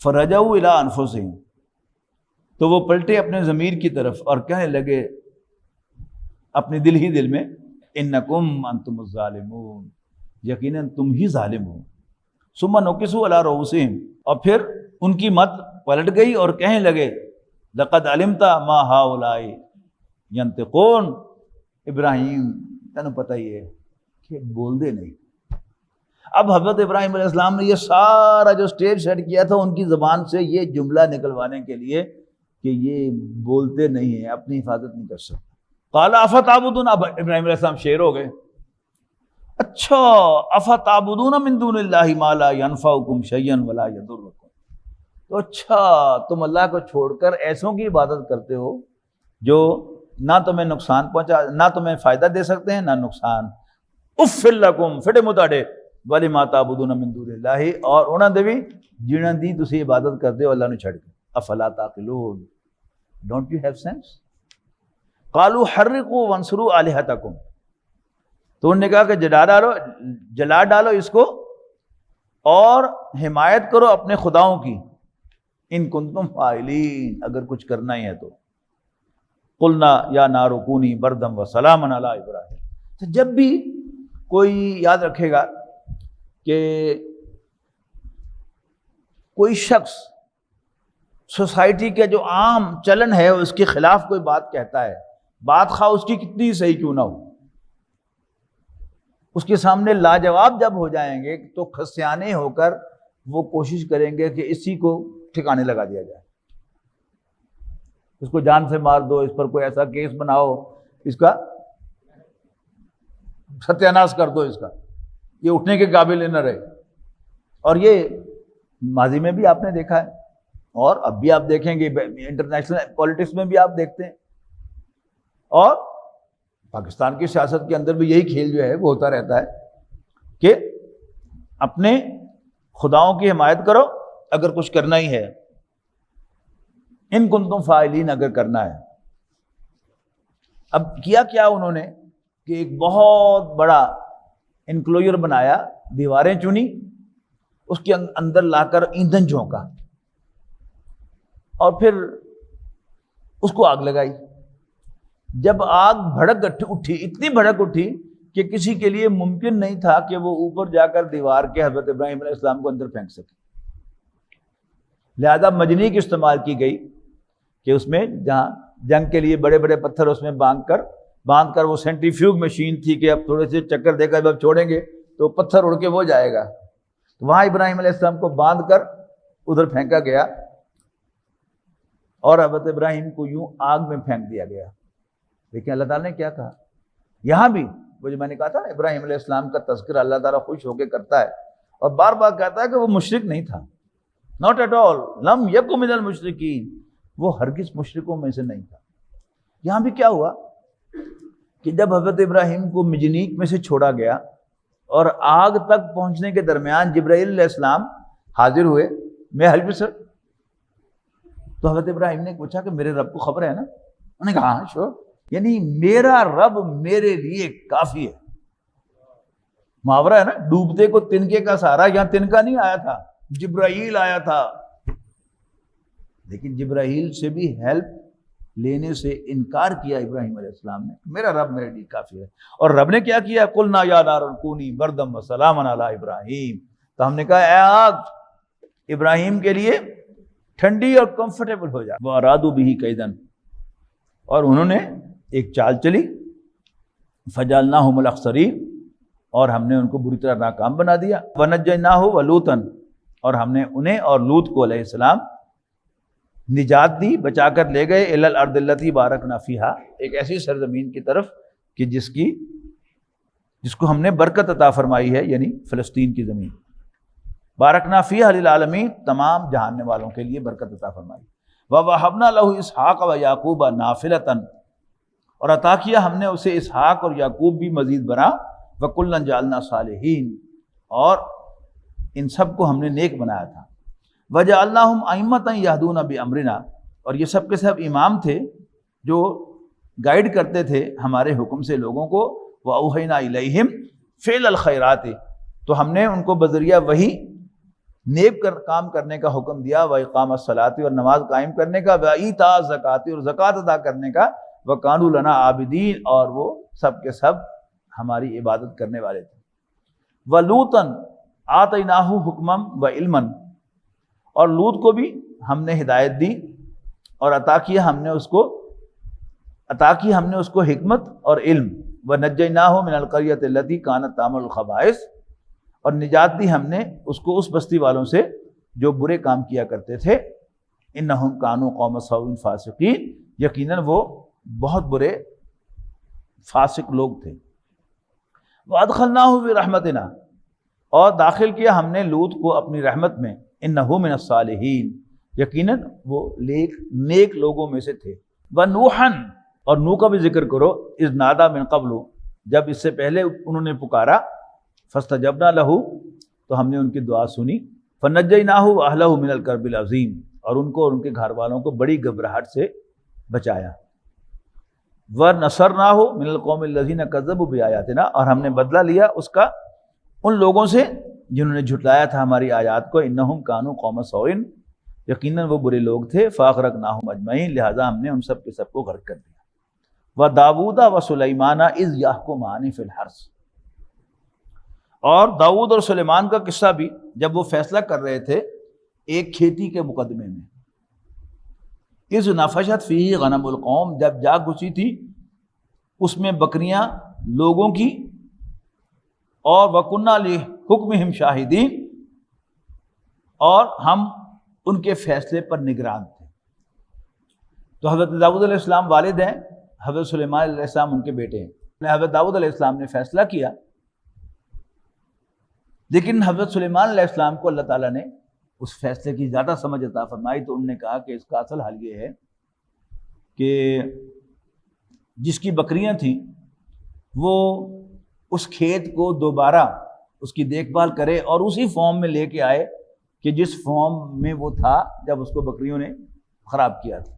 فرجعوا الی انفسہم، تو وہ پلٹے اپنے ضمیر کی طرف اور کہنے لگے اپنے دل ہی دل میں، انکم انتم الظالمون، یقیناً تم ہی ظالم ہو۔ ثم نکسوا علی رؤوسہم، اور پھر ان کی مت پلٹ گئی اور کہنے لگے لقد علمت ما ہؤلاء ینطقون، ابراہیم تینوں پتہ ہی ہے کہ بول دے نہیں۔ اب حضرت ابراہیم علیہ السلام نے یہ سارا جو سٹیج سیٹ کیا تھا ان کی زبان سے یہ جملہ نکلوانے کے لیے کہ یہ بولتے نہیں ہیں، اپنی حفاظت نہیں کر سکتے۔ قال افتعبدون، اب ابراہیم علیہ السلام شیر ہو گئے، اچھا افتعبدون من دون اللہ ما لا ينفعکم شیئا ولا یضرکم، تو اچھا تم اللہ کو چھوڑ کر ایسوں کی عبادت کرتے ہو جو نہ تمہیں نقصان پہنچا، نہ تمہیں فائدہ دے سکتے ہیں نہ نقصان۔ اف لکم، فٹے متاڑے، ولما تعبدون من دون اللہ، اور انہاں دے بھی جنہاں دی تسی عبادت کرتے ہو اللہ نے چھڑ کے، افلا تعقلون، ڈونٹ یو ہیو سینس۔ قالوا حرقوا وانصروا آلہتکم، تو انہوں نے کہا کہ جلا ڈالو اس کو اور حمایت کرو اپنے خداؤں کی، ان کنتم فاعلین، اگر کچھ کرنا ہی ہے تو، قلنا یا نار کونی بردم و سلاما علی ابراہیم۔ تو جب بھی کوئی یاد رکھے گا کہ کوئی شخص سوسائٹی کے جو عام چلن ہے اس کے خلاف کوئی بات کہتا ہے، بات خواہ اس کی کتنی صحیح کیوں نہ ہو، اس کے سامنے لاجواب جب ہو جائیں گے تو خسیانے ہو کر وہ کوشش کریں گے کہ اسی کو ٹھکانے لگا دیا جائے، اس کو جان سے مار دو، اس پر کوئی ایسا کیس بناؤ، اس کا ستیہ ناش کر دو، اس کا یہ اٹھنے کے قابل نہ رہے۔ اور یہ ماضی میں بھی آپ نے دیکھا ہے اور اب بھی آپ دیکھیں گے، انٹرنیشنل پالیٹکس میں بھی آپ دیکھتے ہیں، اور پاکستان کی سیاست کے اندر بھی یہی کھیل جو ہے وہ ہوتا رہتا ہے کہ اپنے خداؤں کی حمایت کرو اگر کچھ کرنا ہی ہے، ان کنتم فاعلین، اگر کرنا ہے۔ اب کیا انہوں نے کہ ایک بہت بڑا انکلوژر بنایا، دیواریں چنی، اس کے اندر لا کر ایندھن جھونکا اور پھر اس کو آگ لگائی۔ جب آگ بھڑک اٹھی، اتنی بھڑک اٹھی کہ کسی کے لیے ممکن نہیں تھا کہ وہ اوپر جا کر دیوار کے حضرت ابراہیم علیہ السلام کو اندر پھینک سکے، لہذا منجنیق استعمال کی گئی کہ اس میں جہاں جنگ کے لیے بڑے بڑے پتھر اس میں باندھ کر وہ سینٹریفیوگ مشین تھی کہ اب تھوڑے سے چکر دے کر جب چھوڑیں گے تو پتھر اڑ کے وہ جائے گا، تو وہاں ابراہیم علیہ السلام کو باندھ کر ادھر پھینکا گیا اور حضرت ابراہیم کو یوں آگ میں پھینک دیا گیا۔ لیکن اللہ تعالیٰ نے کیا کہا، یہاں بھی وہ جو میں نے کہا تھا نا، ابراہیم علیہ السلام کا تذکرہ اللہ تعالیٰ خوش ہو کے کرتا ہے اور بار بار کہتا ہے کہ وہ مشرک نہیں تھا، ناٹ ایٹ آل، لم یک من المشرکین، وہ ہرگز مشرکوں میں سے نہیں تھا۔ یہاں بھی کیا ہوا کہ جب حضرت ابراہیم کو مجنیق میں سے چھوڑا گیا اور آگ تک پہنچنے کے درمیان جبرائیل علیہ السلام حاضر ہوئے، میں حل سر، تو حضرت ابراہیم نے پوچھا کہ میرے رب کو خبر ہے نا؟ انہوں نے کہا ہاں شور، یعنی میرا رب میرے لیے کافی ہے۔ محاورہ ہے نا، ڈوبتے کو تنکے کا سہارا، یہاں تنکا نہیں آیا تھا، جبرائیل آیا تھا، لیکن جبرائیل سے بھی ہیلپ لینے سے انکار کیا ابراہیم علیہ السلام نے، میرا رب میرے لیے کافی ہے۔ اور رب نے کیا کیا، قلنا یا نار کونی بردم و سلاما علی ابراہیم، تو ہم نے کہا اے آگ ابراہیم کے لیے ٹھنڈی اور کمفرٹیبل ہو جائے۔ وَأَرَادُوا بِهِ كَيْدًا، اور انہوں نے ایک چال چلی، فَجَعَلْنَاهُمُ الْأَخْسَرِينَ، اور ہم نے ان کو بری طرح ناکام بنا دیا۔ وَنَجَّيْنَاهُ وَلُوطًا، اور ہم نے انہیں اور لوط کو علیہ السلام نجات دی، بچا کر لے گئے، الی الارض التی بارکنا فیہا، ایک ایسی سرزمین کی طرف کہ جس کو ہم نے برکت عطا فرمائی ہے، یعنی فلسطین کی زمین، بارکنا فیہا للعالمین، تمام جہاننے والوں کے لیے برکت عطا فرمائی۔ وَوَهَبْنَا لَهُ إِسْحَاقَ وَيَعْقُوبَ نَافِلَةً، اور عطا کیا ہم نے اسے اسحاق اور یعقوب بھی مزید برآں، وَكُلًّا جَعَلْنَا صَالِحِينَ، اور ان سب کو ہم نے نیک بنایا تھا۔ وَجَعَلْنَاهُمْ أَئِمَّةً يَهْدُونَ بِأَمْرِنَا، اور یہ سب کے سب امام تھے جو گائیڈ کرتے تھے ہمارے حکم سے لوگوں کو۔ وَأَوْحَيْنَا إِلَيْهِمْ فِعْلَ الْخَيْرَاتِ، تو ہم نے ان کو بذریعہ وہی نیک کام کرنے کا حکم دیا، وَإِقَامَ الصَّلَاةِ، اور نماز قائم کرنے کا، وَإِيتَاءَ الزَّکَاةِ، اور زکوٰۃ ادا کرنے کا، وَكَانُوا لَنَا عَابِدِينَ، اور وہ سب کے سب ہماری عبادت کرنے والے تھے۔ وَلُوطًا آتَيْنَاهُ حُکْمًا وَعِلْمًا، اور لوط کو بھی ہم نے ہدایت دی اور عطا کیا ہم نے اس کو حکمت اور علم۔ وَنَجَّيْنَاهُ مِنَ الْقَرْيَةِ الَّتِي كَانَتْ تَعْمَلُ الْخَبَائِثَ، اور نجات دی ہم نے اس کو اس بستی والوں سے جو برے کام کیا کرتے تھے۔ إِنَّهُمْ كَانُوا قَوْمَ سَوْءٍ فَاسِقِينَ، یقیناً وہ بہت برے فاسق لوگ تھے۔ وَأَدْخَلْنَاهُ فِي رَحْمَتِنَا، اور داخل کیا ہم نے لوط کو اپنی رحمت میں۔ إِنَّهُ مِنَ الصَّالِحِينَ، یقیناً وہ نیک لوگوں میں سے تھے۔ وَنُوحًا، اور نوح کا بھی ذکر کرو، اذ نادا من قبل، جب اس سے پہلے انہوں نے پکارا، فاستجبنا لہ، تو ہم نے ان کی دعا سنی، فنجیناہ واہلہ من الکرب العظیم، اور ان کو اور ان کے گھر والوں کو بڑی گھبراہٹ سے بچایا۔ ونصرناہ من القوم الذین کذبوا بآیاتنا، اور ہم نے بدلہ لیا اس کا ان لوگوں سے جنہوں نے جھٹلایا تھا ہماری آیات کو، انہم کانوا قوم سوء، یقیناً وہ برے لوگ تھے، فاغرقناہم اجمعین، لہٰذا ہم نے ان سب کے سب کو غرق کر دیا۔ وَدَاوُودَ وَسُلَيْمَانَ إِذْ يَحْكُمَانِ فِي الْحَرْثِ، اور داؤد اور سلیمان کا قصہ بھی جب وہ فیصلہ کر رہے تھے ایک کھیتی کے مقدمے میں، اِذْ نَفَشَتْ فِيهِ غَنَمُ الْقَوْمِ، جب جاگ گھسی تھی اس میں بکریاں لوگوں کی، اور وَكُنَّا لِحُكْمِهِمْ شَاهِدِينَ، اور ہم ان کے فیصلے پر نگران تھے۔ تو حضرت داؤد علیہ السلام والد ہیں، حضرت سلیمان علیہ السلام ان کے بیٹے ہیں۔ حضرت داؤد علیہ السلام نے فیصلہ کیا، لیکن حضرت سلیمان علیہ السلام کو اللہ تعالیٰ نے اس فیصلے کی زیادہ سمجھ عطا فرمائی، تو انہوں نے کہا کہ اس کا اصل حل یہ ہے کہ جس کی بکریاں تھیں وہ اس کھیت کو دوبارہ اس کی دیکھ بھال کرے اور اسی فارم میں لے کے آئے کہ جس فارم میں وہ تھا جب اس کو بکریوں نے خراب کیا تھا۔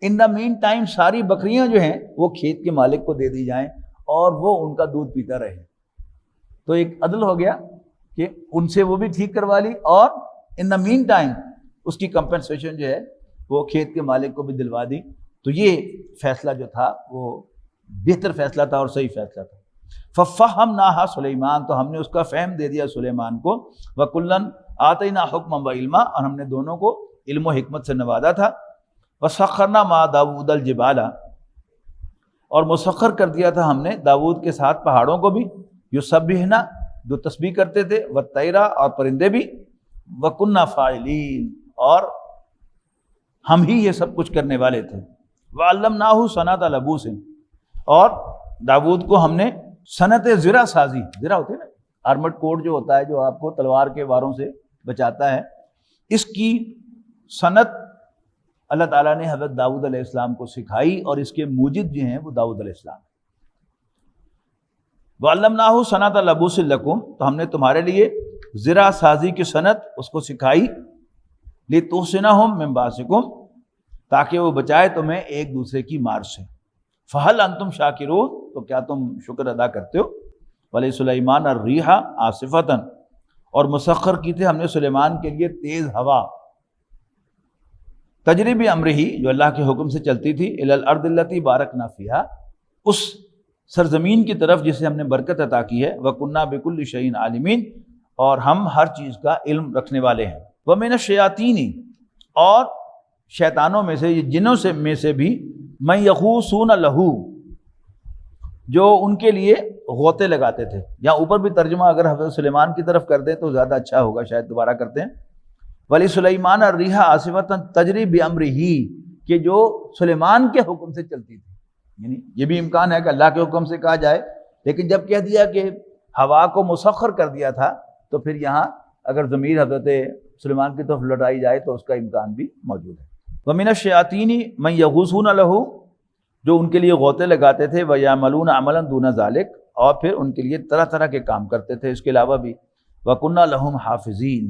ان دا مین ٹائم ساری بکریاں جو ہیں وہ کھیت کے مالک کو دے دی جائیں اور وہ ان کا دودھ پیتا رہے۔ تو ایک عدل ہو گیا کہ ان سے وہ بھی ٹھیک کروا لی، اور ان دا مین ٹائم اس کی کمپنسیشن جو ہے وہ کھیت کے مالک کو بھی دلوا دی۔ تو یہ فیصلہ جو تھا وہ بہتر فیصلہ تھا اور صحیح فیصلہ تھا۔ فَفَهَّمْنَاهَا سلیمان، تو ہم نے اس کا فہم دے دیا سلیمان کو، وَكُلًّا آتَيْنَا حُکْمًا وَعِلْمًا، اور ہم نے دونوں کو علم و حکمت سے نوازا تھا۔ وَسَخَّرْنَا مَعَ دَاوُودَ الْجِبَالَ، اور مسخر کر دیا تھا ہم نے داؤد کے ساتھ پہاڑوں کو بھی، یُسَبِّحْنَا، جو تسبیح کرتے تھے، وَالطَّیرَ، اور پرندے بھی، وَكُنَّا فَاعِلِینَ، اور ہم ہی یہ سب کچھ کرنے والے تھے۔ وَعَلَّمْنَاهُ صَنْعَةَ لَبُوسٍ، اور داؤد کو ہم نے صنعت زرہ سازی، زرہ ہوتی ہے نا آرمڈ کوٹ جو ہوتا ہے جو آپ کو تلوار کے واروں سے بچاتا ہے، اس کی صنعت اللہ تعالیٰ نے حضرت داؤد علیہ السلام کو سکھائی، اور اس کے موجد جو ہیں وہ داؤد علیہ السلام۔ وَعَلَّمْنَاهُ صَنْعَةَ لَبُوسٍ لَكُمْ، تو ہم نے تمہارے لیے زرہ سازی کی صنعت اس کو سکھائی، لِتُحْصِنَهُم مِّن بَأْسِكُمْ، تاکہ وہ بچائے تمہیں ایک دوسرے کی مار سے۔ فَهَلْ أَنْتُمْ شَاكِرُونَ، تو کیا تم شکر ادا کرتے ہو؟ وَلِسُلَيْمَانَ الرِّيحَ عَاصِفَةً، اور مسخر کی تھے ہم نے سلیمان کے لیے تیز ہوا، تجری بِأَمْرِهِ، جو اللہ کے حکم سے چلتی تھی، إِلَى الْأَرْضِ الَّتِي بَارَكْنَا فِيهَا، اس سرزمین کی طرف جسے ہم نے برکت عطا کی ہے، وَكُنَّا بِكُلِّ شَيْءٍ عَالِمِينَ، اور ہم ہر چیز کا علم رکھنے والے ہیں۔ وَمِنَ الشَّيَاطِينِ، اور شیطانوں میں سے، جنوں سے میں سے بھی، مَن يَغُوصُونَ لَهُ، جو ان کے لیے غوطے لگاتے تھے، یا اوپر بھی ترجمہ اگر حضرت سلیمان کی طرف کر دیں تو زیادہ اچھا ہوگا، شاید دوبارہ کرتے ہیں۔ وَلِسُلَيْمَانَ الرِّيحَ عَاصِفَةً تَجْرِي بِأَمْرِهِ، کہ جو سلیمان کے حکم سے چلتی تھی، یعنی یہ بھی امکان ہے کہ اللہ کے حکم سے کہا جائے، لیکن جب کہہ دیا کہ ہوا کو مسخر کر دیا تھا، تو پھر یہاں اگر ضمیر حضرت سلیمان کی طرف لوٹائی جائے تو اس کا امکان بھی موجود ہے۔ وَمِنَ الشَّيَاطِينِ مَن يَغُوصُونَ لَهُ، جو ان کے لیے غوطے لگاتے تھے، وَيَعْمَلُونَ عَمَلًا دُونَ ذَلِكَ، اور پھر ان کے لیے طرح طرح کے کام کرتے تھے اس کے علاوہ بھی۔ وَكُنَّا لَهُمْ حَافِظِينَ،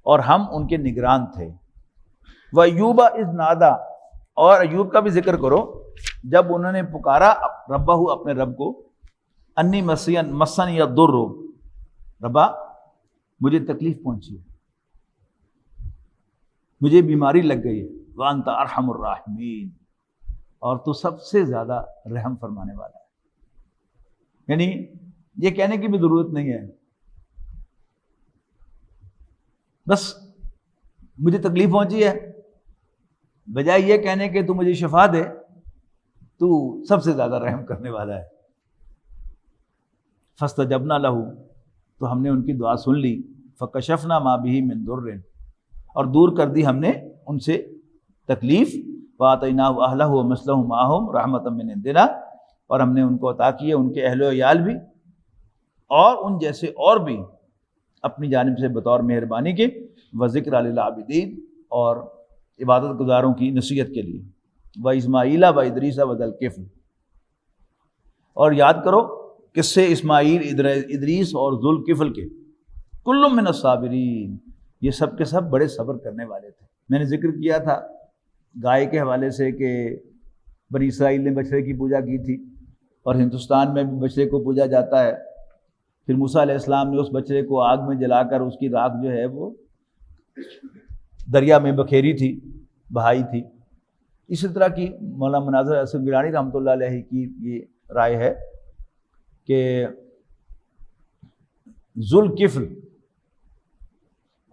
اور ہم ان کے نگران تھے۔ وَأَيُّوبَ إِذْ نَادَىٰ، اور ایوب کا بھی ذکر کرو جب انہوں نے پکارا ربہ، اپنے رب کو، انی مسنی الضر، ربا مجھے تکلیف پہنچی ہے، مجھے بیماری لگ گئی ہے، وَأَنْتَ أَرْحَمُ الرَّاحِمِينَ، اور تو سب سے زیادہ رحم فرمانے والا ہے۔ یعنی یہ کہنے کی بھی ضرورت نہیں ہے، بس مجھے تکلیف پہنچی ہے، بجائے یہ کہنے کہ تو مجھے شفا دے، تو سب سے زیادہ رحم کرنے والا ہے۔ فَاسْتَجَبْنَا لَهُ، تو ہم نے ان کی دعا سن لی، فَكَشَفْنَا مَا بِهِ مِن ضُرٍّ، اور دور کر دی ہم نے ان سے تکلیف، وَآتَيْنَاهُ أَهْلَهُ وَمِثْلَهُم مَعَهُمْ رَحْمَةً مِّنْ عِندِنَا، اور ہم نے ان کو عطا کیے ان کے اہل و عیال بھی، اور ان جیسے اور بھی اپنی جانب سے بطور مہربانی کے، وَذِكْرَىٰ لِلْعَابِدِينَ، اور عبادت گزاروں کی نصیحت کے لیے، وَإِسْمَاعِيلَ وَإِدْرِيسَ وَذَا الْكِفْلِ، اور یاد کرو قصے اسماعیل، ادریس اور ذوالکفل کے، کل من الصابرین، یہ سب کے سب بڑے صبر کرنے والے تھے۔ میں نے ذکر کیا تھا گائے کے حوالے سے کہ بنی اسرائیل نے بچڑے کی پوجا کی تھی، اور ہندوستان میں بھی بچڑے کو پوجا جاتا ہے، پھر موسیٰ علیہ السلام نے اس بچڑے کو آگ میں جلا کر اس کی راکھ جو ہے وہ دریا میں بکھیری تھی، بہائی تھی۔ اسی طرح کی مولانا مناظر اسد گیلانی رحمۃ اللہ علیہ کی یہ رائے ہے کہ ذوالکفل،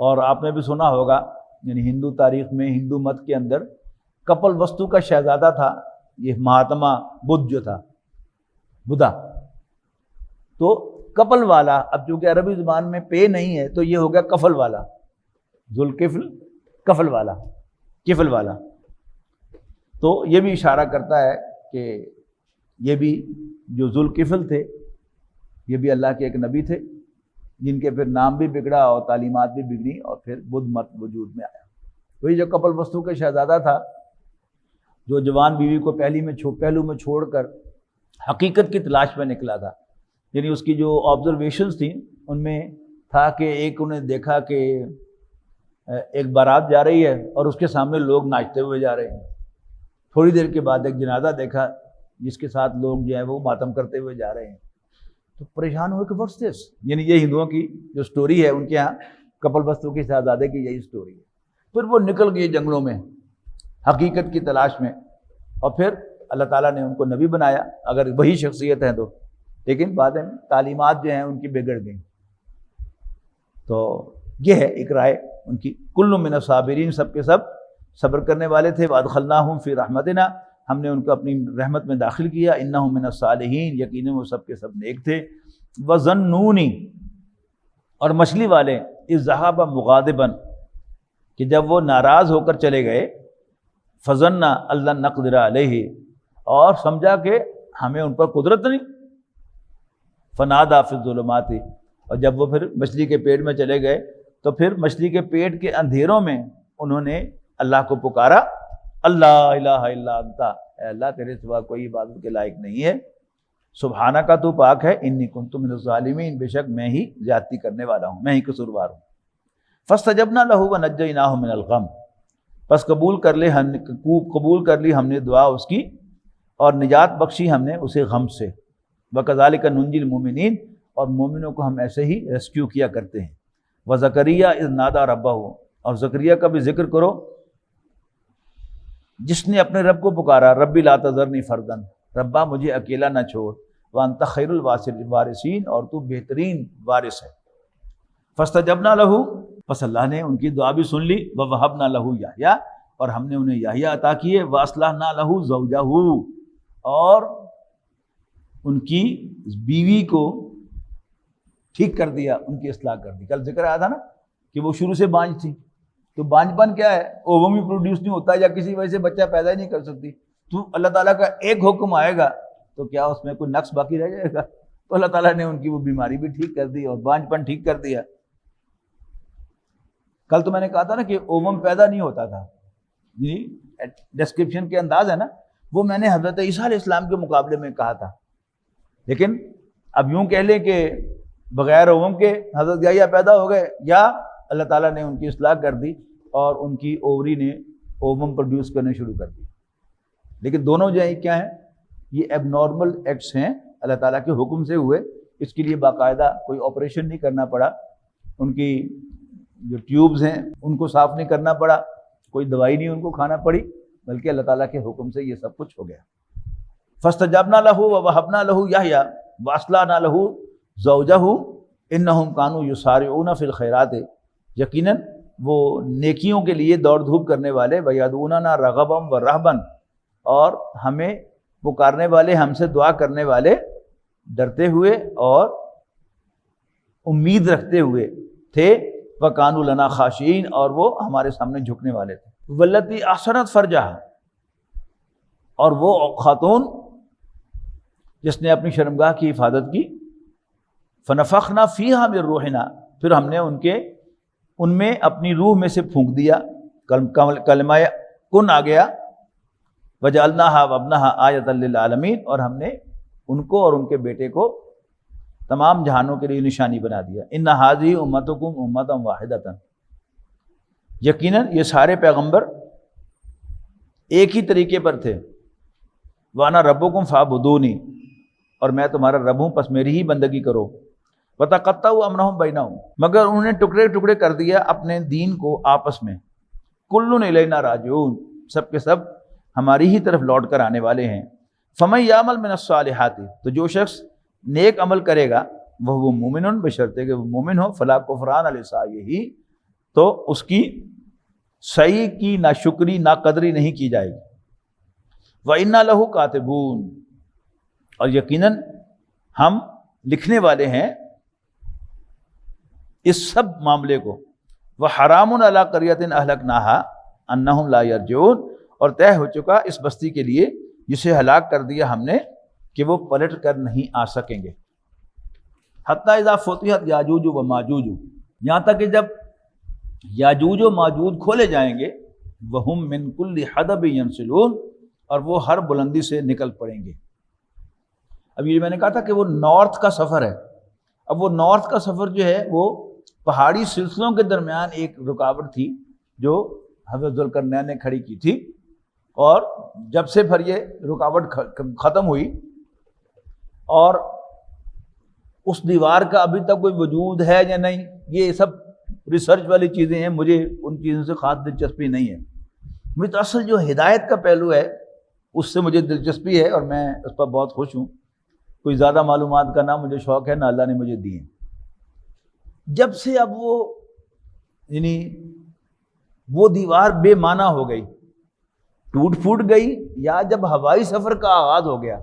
اور آپ نے بھی سنا ہوگا یعنی ہندو تاریخ میں، ہندو مت کے اندر کپل وستو کا شہزادہ تھا یہ مہاتما بدھ جو تھا، بدھا، تو کپل والا، اب چونکہ عربی زبان میں پے نہیں ہے تو یہ ہو گیا کفل والا، ذوالکفل کفل والا، کفل والا۔ تو یہ بھی اشارہ کرتا ہے کہ یہ بھی جو ذوالکفل تھے یہ بھی اللہ کے ایک نبی تھے جن کے پھر نام بھی بگڑا اور تعلیمات بھی بگڑی اور پھر بدھ مت وجود میں آیا۔ وہی جو کپل وستو کا شہزادہ تھا جو جوان بیوی کو پہلو میں چھوڑ کر حقیقت کی تلاش میں نکلا تھا، یعنی اس کی جو آبزرویشنز تھیں ان میں تھا کہ ایک انہیں دیکھا کہ ایک بارات جا رہی ہے اور اس کے سامنے لوگ ناچتے ہوئے جا رہے ہیں، تھوڑی دیر کے بعد ایک جنازہ دیکھا جس کے ساتھ لوگ جو ہیں وہ ماتم کرتے ہوئے جا رہے ہیں، تو پریشان ہوئے کہ واٹس دس، یعنی یہ ہندوؤں کی جو سٹوری ہے ان کے ہاں کپل وستو کے شہزادے کی یہی سٹوری ہے۔ پھر وہ نکل گئے جنگلوں میں حقیقت کی تلاش میں، اور پھر اللہ تعالیٰ نے ان کو نبی بنایا، اگر وہی شخصیت ہیں تو، لیکن بعد میں تعلیمات جو ہیں ان کی بگڑ گئیں۔ تو یہ ہے ایک رائے ان کی، کل من الصابرین، سب کے سب صبر کرنے والے تھے، وادخلناہم فی رحمتنا، ہم نے ان کو اپنی رحمت میں داخل کیا، انہم من الصالحین، یقیناً وہ سب کے سب نیک تھے۔ وظنونی، اور مچھلی والے، اذ ذہب مغاضبا، کہ جب وہ ناراض ہو کر چلے گئے، فظن اللہ نقدر علیہ، اور سمجھا کہ ہمیں ان پر قدرت نہیں، فنادى فی الظلمات، اور جب وہ پھر مچھلی کے پیٹ میں چلے گئے تو پھر مچھلی کے پیٹ کے اندھیروں میں انہوں نے اللہ کو پکارا، اللہ الہ الا انت، اے اللہ تیرے سوا کوئی عبادت کے لائق نہیں ہے، سبحانک تو پاک ہے، انی کنت من الظالمین، بے شک میں ہی زیادتی کرنے والا ہوں، میں ہی قصوروار ہوں۔ فاستجبنا لہ ونجیناہ من الغم، پس قبول کر لی ہم نے دعا اس کی اور نجات بخشی ہم نے اسے غم سے۔ وَكَذَلِكَ نُنْجِي الْمُؤْمِنِينَ، اور مومنوں کو ہم ایسے ہی ریسکیو کیا کرتے ہیں۔ وَزَكَرِيَّا إِذْ نَادَى رَبَّهُ، اور زکریا کا بھی ذکر کرو جس نے اپنے رب کو پکارا، ربی لا تذرنی فردن، ربا مجھے اکیلا نہ چھوڑ، وانت خیر الوارثین، اور تو بہترین وارث ہے۔ فاستجبنا لہ، پس اللہ نے ان کی دعا بھی سن لی، ووہبنا لہ یحییٰ، اور ہم نے انہیں یحییٰ عطا کیے، واصلحنا لہ زوجہ، اور ان کی بیوی کو ٹھیک کر دیا، ان کی اصلاح کر دی۔ کل ذکر آیا تھا نا کہ وہ شروع سے بانجھ تھی، تو بانجھ پن کیا ہے، اووم ہی پروڈیوس نہیں ہوتا یا کسی وجہ سے بچہ پیدا ہی نہیں کر سکتی، تو اللہ تعالیٰ کا ایک حکم آئے گا تو کیا اس میں کوئی نقص باقی رہ جائے گا؟ تو اللہ تعالیٰ نے ان کی وہ بیماری بھی ٹھیک کر دی اور بانجھ پن ٹھیک کر دیا۔ کل تو میں نے کہا تھا نا کہ اووم پیدا نہیں ہوتا تھا، یہ ڈسکرپشن کے انداز ہے نا، وہ میں نے حضرت عیسیٰ علیہ السلام کے مقابلے میں کہا تھا، لیکن اب یوں کہہ لیں کہ بغیر اووم کے حضرت یحییٰ پیدا ہو گئے، یا اللہ تعالیٰ نے ان کی اصلاح کر دی اور ان کی اووری نے اووم پروڈیوس کرنے شروع کر دی۔ لیکن دونوں جو ہیں کیا ہیں، یہ ایب نارمل ایکٹس ہیں، اللہ تعالیٰ کے حکم سے ہوئے، اس کے لیے باقاعدہ کوئی آپریشن نہیں کرنا پڑا، ان کی جو ٹیوبز ہیں ان کو صاف نہیں کرنا پڑا، کوئی دوائی نہیں ان کو کھانا پڑی، بلکہ اللہ تعالیٰ کے حکم سے یہ سب کچھ ہو گیا۔ فاستجبنا لہ ووہبنا لہ یحییٰ واصلحنا لہ زوجہ انہم کانوا یسارعون فی الخیرات، یقیناً وہ نیکیوں کے لیے دوڑ دھوپ کرنے والے، ویدعوننا رغبا ورہبا، اور ہمیں پکارنے والے، ہم سے دعا کرنے والے ڈرتے ہوئے اور امید رکھتے ہوئے تھے، وکانوا لنا خاشعین، اور وہ ہمارے سامنے جھکنے والے تھے۔ والتی احسنت فرجہا، اور وہ خاتون جس نے اپنی شرمگاہ کی حفاظت کی، فنفخنا فیہا من روحنا، پھر ہم نے ان میں اپنی روح میں سے پھونک دیا، کلمہ کن آ گیا، وجعلناہا وابنہا آیۃ للعالمین، اور ہم نے ان کو اور ان کے بیٹے کو تمام جہانوں کے لیے نشانی بنا دیا۔ ان ھذہ امتکم امۃ واحدۃ، یقیناً یہ سارے پیغمبر ایک ہی طریقے پر تھے، وانا ربکم فاعبدونی، اور میں تمہارا رب ہوں پس میری ہی بندگی کرو۔ وَتَقَطَّعُوا أَمْرَهُمْ بَيْنَهُمْ، مگر انہوں نے ٹکڑے ٹکڑے کر دیا اپنے دین کو آپس میں. كُلٌّ إِلَيْنَا راجعون، سب کے سب ہماری ہی طرف لوٹ کر آنے والے ہیں. فَمَن يَعْمَلْ مِنَ الصَّالِحَاتِ، تو جو شخص نیک عمل کرے گا وہ مومن، بشرطے کہ وہ مومن ہو، فلا کفران لسعیہ، تو اس کی سعی کی ناشکری ناقدری نہیں کی جائے گی. وَإِنَّا لَهُ كَاتِبُونَ، اور یقیناً ہم لکھنے والے ہیں اس سب معاملے کو. وَحَرَامٌ عَلَىٰ قَرْيَةٍ أَهْلَكْنَاهَا أَنَّهُمْ لَا يَرْجِعُونَ، اور طے ہو چکا اس بستی کے لیے جسے ہلاک کر دیا ہم نے کہ وہ پلٹ کر نہیں آ سکیں گے. حتیٰ اذا فتحت یاجوج و ماجوج، یہاں تک کہ جب یاجوج و ماجوج کھولے جائیں گے، وہم من کل حدب ینسلون، اور وہ ہر بلندی سے نکل پڑیں گے. اب یہ میں نے کہا تھا کہ وہ نارتھ کا سفر ہے. اب وہ نارتھ کا سفر جو ہے وہ پہاڑی سلسلوں کے درمیان ایک رکاوٹ تھی جو حضرت ذوالقرنین نے کھڑی کی تھی، اور جب سے پھر یہ رکاوٹ ختم ہوئی اور اس دیوار کا ابھی تک کوئی وجود ہے یا نہیں، یہ سب ریسرچ والی چیزیں ہیں، مجھے ان چیزوں سے خاص دلچسپی نہیں ہے. مجھے تو اصل جو ہدایت کا پہلو ہے اس سے مجھے دلچسپی ہے اور میں اس پر بہت خوش ہوں. کوئی زیادہ معلومات کا نہ مجھے شوق ہے نہ اللہ نے مجھے دی ہے. جب سے اب وہ یعنی وہ دیوار بے معنی ہو گئی، ٹوٹ پھوٹ گئی، یا جب ہوائی سفر کا آغاز ہو گیا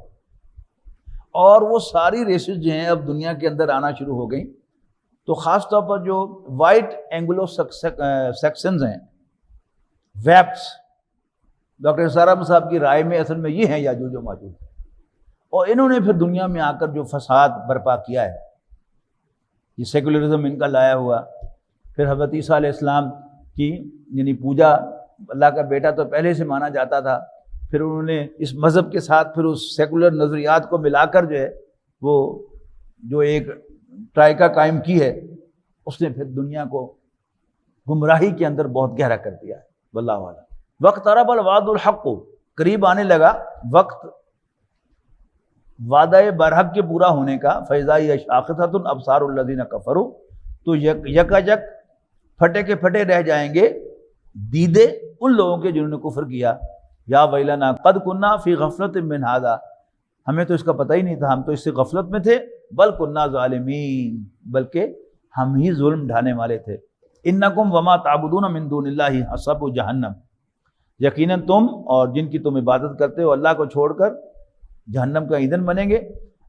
اور وہ ساری ریسز جو ہیں اب دنیا کے اندر آنا شروع ہو گئیں، تو خاص طور پر جو وائٹ اینگلو سیکشنز ہیں، ویپس، ڈاکٹر سارا صاحب کی رائے میں اصل میں یہ ہیں یاجوج و ماجوج، اور انہوں نے پھر دنیا میں آ کر جو فساد برپا کیا ہے، یہ سیکولرزم ان کا لایا ہوا. پھر حضرت عیسیٰ علیہ السلام کی یعنی پوجا، اللہ کا بیٹا تو پہلے سے مانا جاتا تھا، پھر انہوں نے اس مذہب کے ساتھ پھر اس سیکولر نظریات کو ملا کر جو ہے وہ جو ایک ٹرائکا قائم کی ہے، اس نے پھر دنیا کو گمراہی کے اندر بہت گہرا کر دیا ہے. واللہ اعلم. وَاقْتَرَبَ الْوَعْدُ الْحَقُّ، قریب آنے لگا وقت وعدہ برحق کے پورا ہونے کا. فَإِذَا هِيَ شَاخِصَةٌ أَبْصَارُ الَّذِينَ كَفَرُوا، تو یکا یک پھٹے کے پھٹے رہ جائیں گے دیدے ان لوگوں کے جنہوں نے کفر کیا. یا ویلنا قد کنا فی غفلت من ھذا، ہمیں تو اس کا پتہ ہی نہیں تھا، ہم تو اس سے غفلت میں تھے. بل کنا ظالمین، بلکہ ہم ہی ظلم ڈھانے والے تھے. انکم وما تعبدون من دون اللہ حسب جہنم، یقیناً تم اور جن کی تم عبادت کرتے ہو اللہ کو چھوڑ کر جہنم کا ایندھن بنیں گے.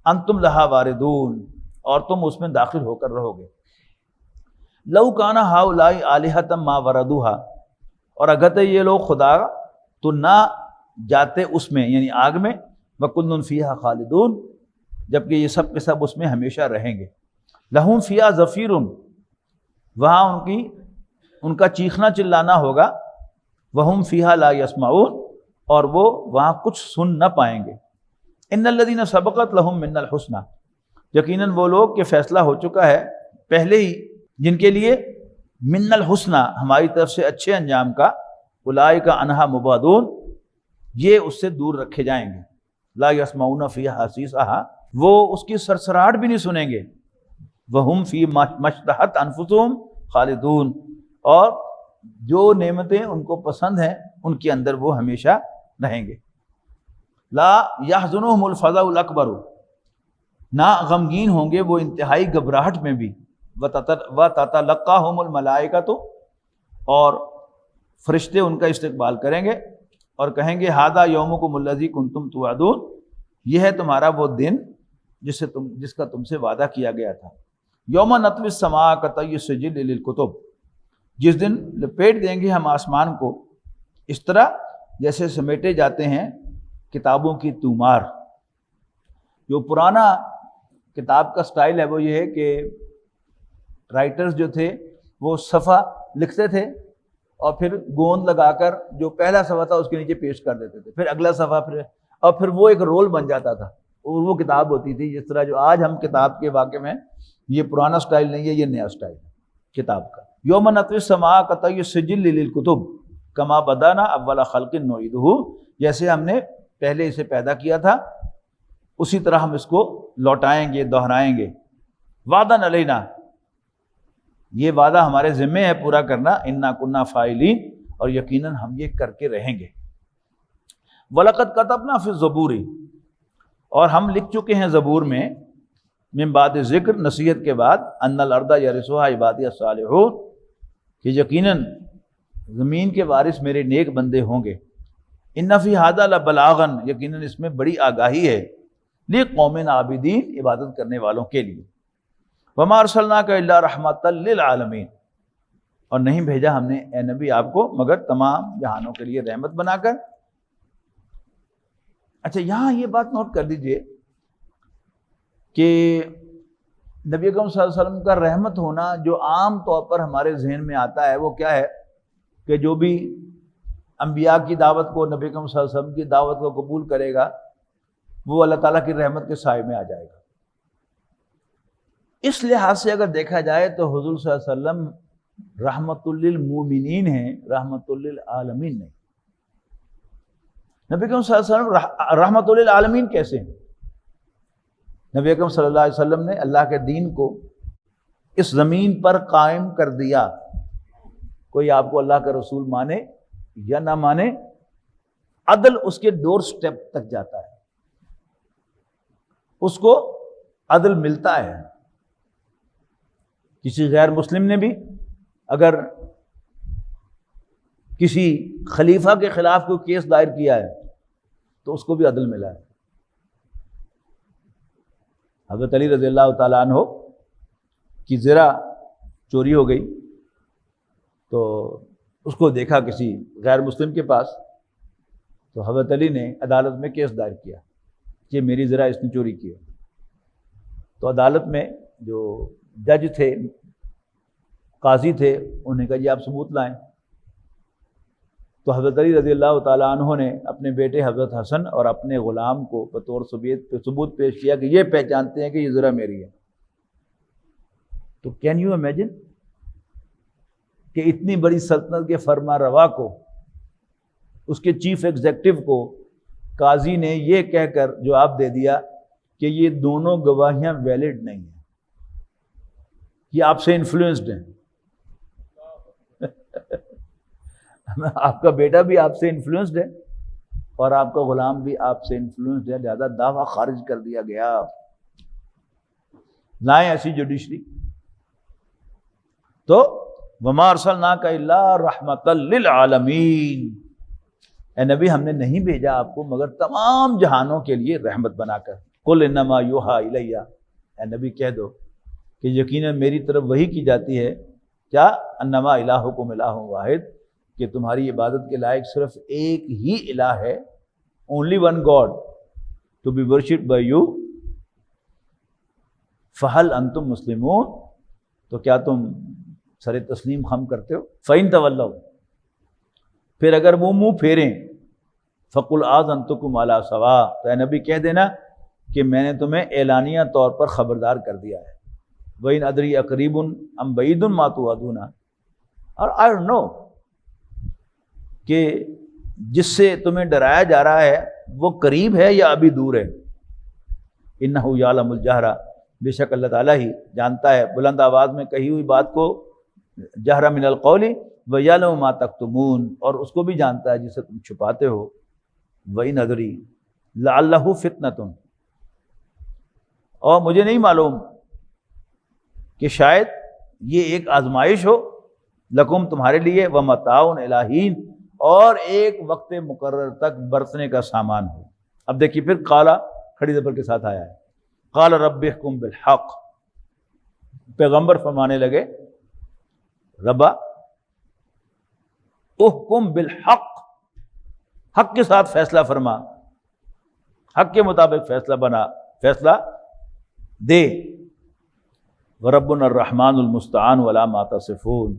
انتم لہا واردون، اور تم اس میں داخل ہو کر رہو گے. لو کان ہؤلاء الہۃ ما وردوہا، اور اگر تھے یہ لوگ خدا تو نہ جاتے اس میں یعنی آگ میں. وکل فیہا خالدون، جبکہ یہ سب کے سب اس میں ہمیشہ رہیں گے. لہم فیہا زفیر، وہاں ان کا چیخنا چلانا ہوگا. وہم فیہا لا یسمعون، اور وہ وہاں کچھ سن نہ پائیں گے. ان الذین سبقت لہم من الحسنی، یقیناً وہ لوگ کہ فیصلہ ہو چکا ہے پہلے ہی جن کے لیے من الحسنی ہماری طرف سے اچھے انجام کا. اولئک عنہا مبعدون، یہ اس سے دور رکھے جائیں گے. لا یسمعون فیہا حسیسہا، وہ اس کی سرسراہٹ بھی نہیں سنیں گے. وہم فی ما اشتہت انفسہم خالدون، اور جو نعمتیں ان کو پسند ہیں ان کے اندر وہ ہمیشہ رہیں گے. لا یحزنہم الفزع الاکبر، نہ غمگین ہوں گے وہ انتہائی گھبراہٹ میں بھی. وتتلقاہم الملائکۃ، اور فرشتے ان کا استقبال کریں گے اور کہیں گے ھذا یومکم الذی کنتم توعدون، یہ ہے تمہارا وہ دن جس کا تم سے وعدہ کیا گیا تھا. یوم نطوی السماء کطی السجل للکتب، جس دن لپیٹ دیں گے ہم آسمان کو اس طرح جیسے سمیٹے جاتے ہیں کتابوں کی تومار. جو پرانا کتاب کا سٹائل ہے وہ یہ ہے کہ رائٹرز جو تھے وہ صفحہ لکھتے تھے اور پھر گوند لگا کر جو پہلا صفحہ تھا اس کے نیچے پیش کر دیتے تھے، پھر اگلا صفحہ، پھر وہ ایک رول بن جاتا تھا اور وہ کتاب ہوتی تھی. جس طرح جو آج ہم کتاب کے واقع میں، یہ پرانا سٹائل نہیں ہے، یہ نیا سٹائل ہے کتاب کا. یوم نطوی السماء کطی السجل للکتب کما بدانا اول خلق نعیدہ، جیسے ہم نے پہلے اسے پیدا کیا تھا اسی طرح ہم اس کو لوٹائیں گے، دہرائیں گے. وعدن علینا، یہ وعدہ ہمارے ذمے ہے پورا کرنا، انا کنا فاعلین، اور یقیناً ہم یہ کر کے رہیں گے۔ وَلَقَدْ كَتَبْنَا فِي الزَّبُورِ، اور ہم لکھ چکے ہیں زبور میں، من بعد ذکر، نصیحت کے بعد، ان الارض یرثها عبادی الصالحون، کہ یقیناً زمین کے وارث میرے نیک بندے ہوں گے۔ ان فی ھذا لبلاغا، یقیناً اس میں بڑی آگاہی ہے، لقوم عابدین، عبادت کرنے والوں کے لیے۔ وما ارسلناک الا رحمۃ للعالمین، اور نہیں بھیجا ہم نے اے نبی آپ کو مگر تمام جہانوں کے لیے رحمت بنا کر۔ اچھا، یہاں یہ بات نوٹ کر دیجئے کہ نبی اکرم صلی اللہ علیہ وسلم کا رحمت ہونا جو عام طور پر ہمارے ذہن میں آتا ہے وہ کیا ہے کہ جو بھی انبیاء کی دعوت کو، نبی اکرم صلی اللہ علیہ وسلم کی دعوت کو قبول کرے گا وہ اللہ تعالیٰ کی رحمت کے سائے میں آ جائے گا۔ اس لحاظ سے اگر دیکھا جائے تو حضور صلی اللہ علیہ وسلم رحمت للمومنین ہیں، رحمت للعالمین نہیں۔ نبی اکرم صلی اللہ علیہ وسلم رحمت للعالمین کیسے ہیں؟ نبی اکرم صلی اللہ علیہ وسلم نے اللہ کے دین کو اس زمین پر قائم کر دیا۔ کوئی آپ کو اللہ کا رسول مانے یا نہ مانے، عدل اس کے ڈور سٹیپ تک جاتا ہے، اس کو عدل ملتا ہے۔ کسی غیر مسلم نے بھی اگر کسی خلیفہ کے خلاف کوئی کیس دائر کیا ہے تو اس کو بھی عدل ملا ہے۔ حضرت علی رضی اللہ تعالیٰ عنہ کی زرہ چوری ہو گئی تو اس کو دیکھا کسی غیر مسلم کے پاس، تو حضرت علی نے عدالت میں کیس دائر کیا کہ میری زرہ اس نے چوری کی ہے۔ تو عدالت میں جو جج تھے، قاضی تھے، انہوں نے کہا جی آپ ثبوت لائیں۔ تو حضرت علی رضی اللہ تعالیٰ عنہ نے اپنے بیٹے حضرت حسن اور اپنے غلام کو بطور ثبوت پیش کیا کہ یہ پہچانتے ہیں کہ یہ زرہ میری ہے۔ تو کین یو امیجن کہ اتنی بڑی سلطنت کے فرما روا کو، اس کے چیف ایگزیکٹو کو قاضی نے یہ کہہ کر جواب دے دیا کہ یہ دونوں گواہیاں ویلڈ نہیں ہیں، یہ آپ سے انفلوئنسڈ ہیں۔ آپ کا بیٹا بھی آپ سے انفلوئنسڈ ہے اور آپ کا غلام بھی آپ سے انفلوئنسڈ ہے، لہذا دعویٰ خارج کر دیا گیا۔ لائیں ایسی جوڈیشری۔ تو وما ارسلناک الا رحمۃ للعالمین، اے نبی ہم نے نہیں بھیجا آپ کو مگر تمام جہانوں کے لیے رحمت بنا کر۔ قل انما یوحی الی، اے نبی کہہ دو کہ یقیناً میری طرف وحی کی جاتی ہے، کیا؟ انما الہکم الہ واحد، کہ تمہاری عبادت کے لائق صرف ایک ہی الہ ہے، only one God to be worshipped by you، فہل انتم مسلمون، تو کیا تم سر تسلیم خم کرتے ہو؟ فَإِن تَوَلَّوْا، پھر اگر وہ منہ پھیریں، فَقُلْ آذَنْتُكُمْ عَلَىٰ سَوَاءٍ، تو اے نبی کہہ دینا کہ میں نے تمہیں اعلانیہ طور پر خبردار کر دیا ہے۔ وَإِنْ أَدْرِي أَقْرِيبٌ أَمْ بَعِيدٌ مَا تُوعَدُونَ، اور I don't know کہ جس سے تمہیں ڈرایا جا رہا ہے وہ قریب ہے یا ابھی دور ہے۔ اِنَّهُ يَعْلَمُ الْجَهْرَ، بے شک اللہ تعالیٰ ہی جانتا ہے بلند آواز میں کہی ہوئی بات کو، جہر من القول وَيَعْلَمُ مَا تَكْتُمُونَ، اور اس کو بھی جانتا ہے جسے تم چھپاتے ہو۔ وَإِنْ أَدْرِي لَعَلَّهُ فِتْنَةٌ، اور مجھے نہیں معلوم کہ شاید یہ ایک آزمائش ہو، لکم تمہارے لیے، وَمَتَاعٌ إِلَىٰ حِینٍ، اور ایک وقت مقرر تک برتنے کا سامان ہو۔ اب دیکھیے پھر قالا کھڑی زبر کے ساتھ آیا ہے، قال رب احکم بالحق، پیغمبر فرمانے لگے ربا احکم بالحق، حق کے ساتھ فیصلہ فرما، حق کے مطابق فیصلہ بنا، فیصلہ دے۔ وربنا الرحمن المستعان ولا ما تصفون،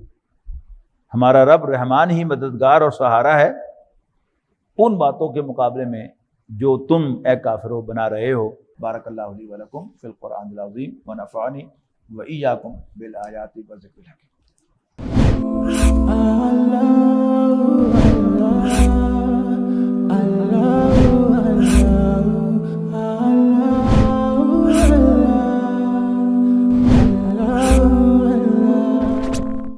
ہمارا رب رحمان ہی مددگار اور سہارا ہے ان باتوں کے مقابلے میں جو تم اے کافرو بنا رہے ہو۔ بارک اللہ لی ولکم فی القرآن العظیم ونفعنی وإیاکم بالآیات والذکر الحکیم۔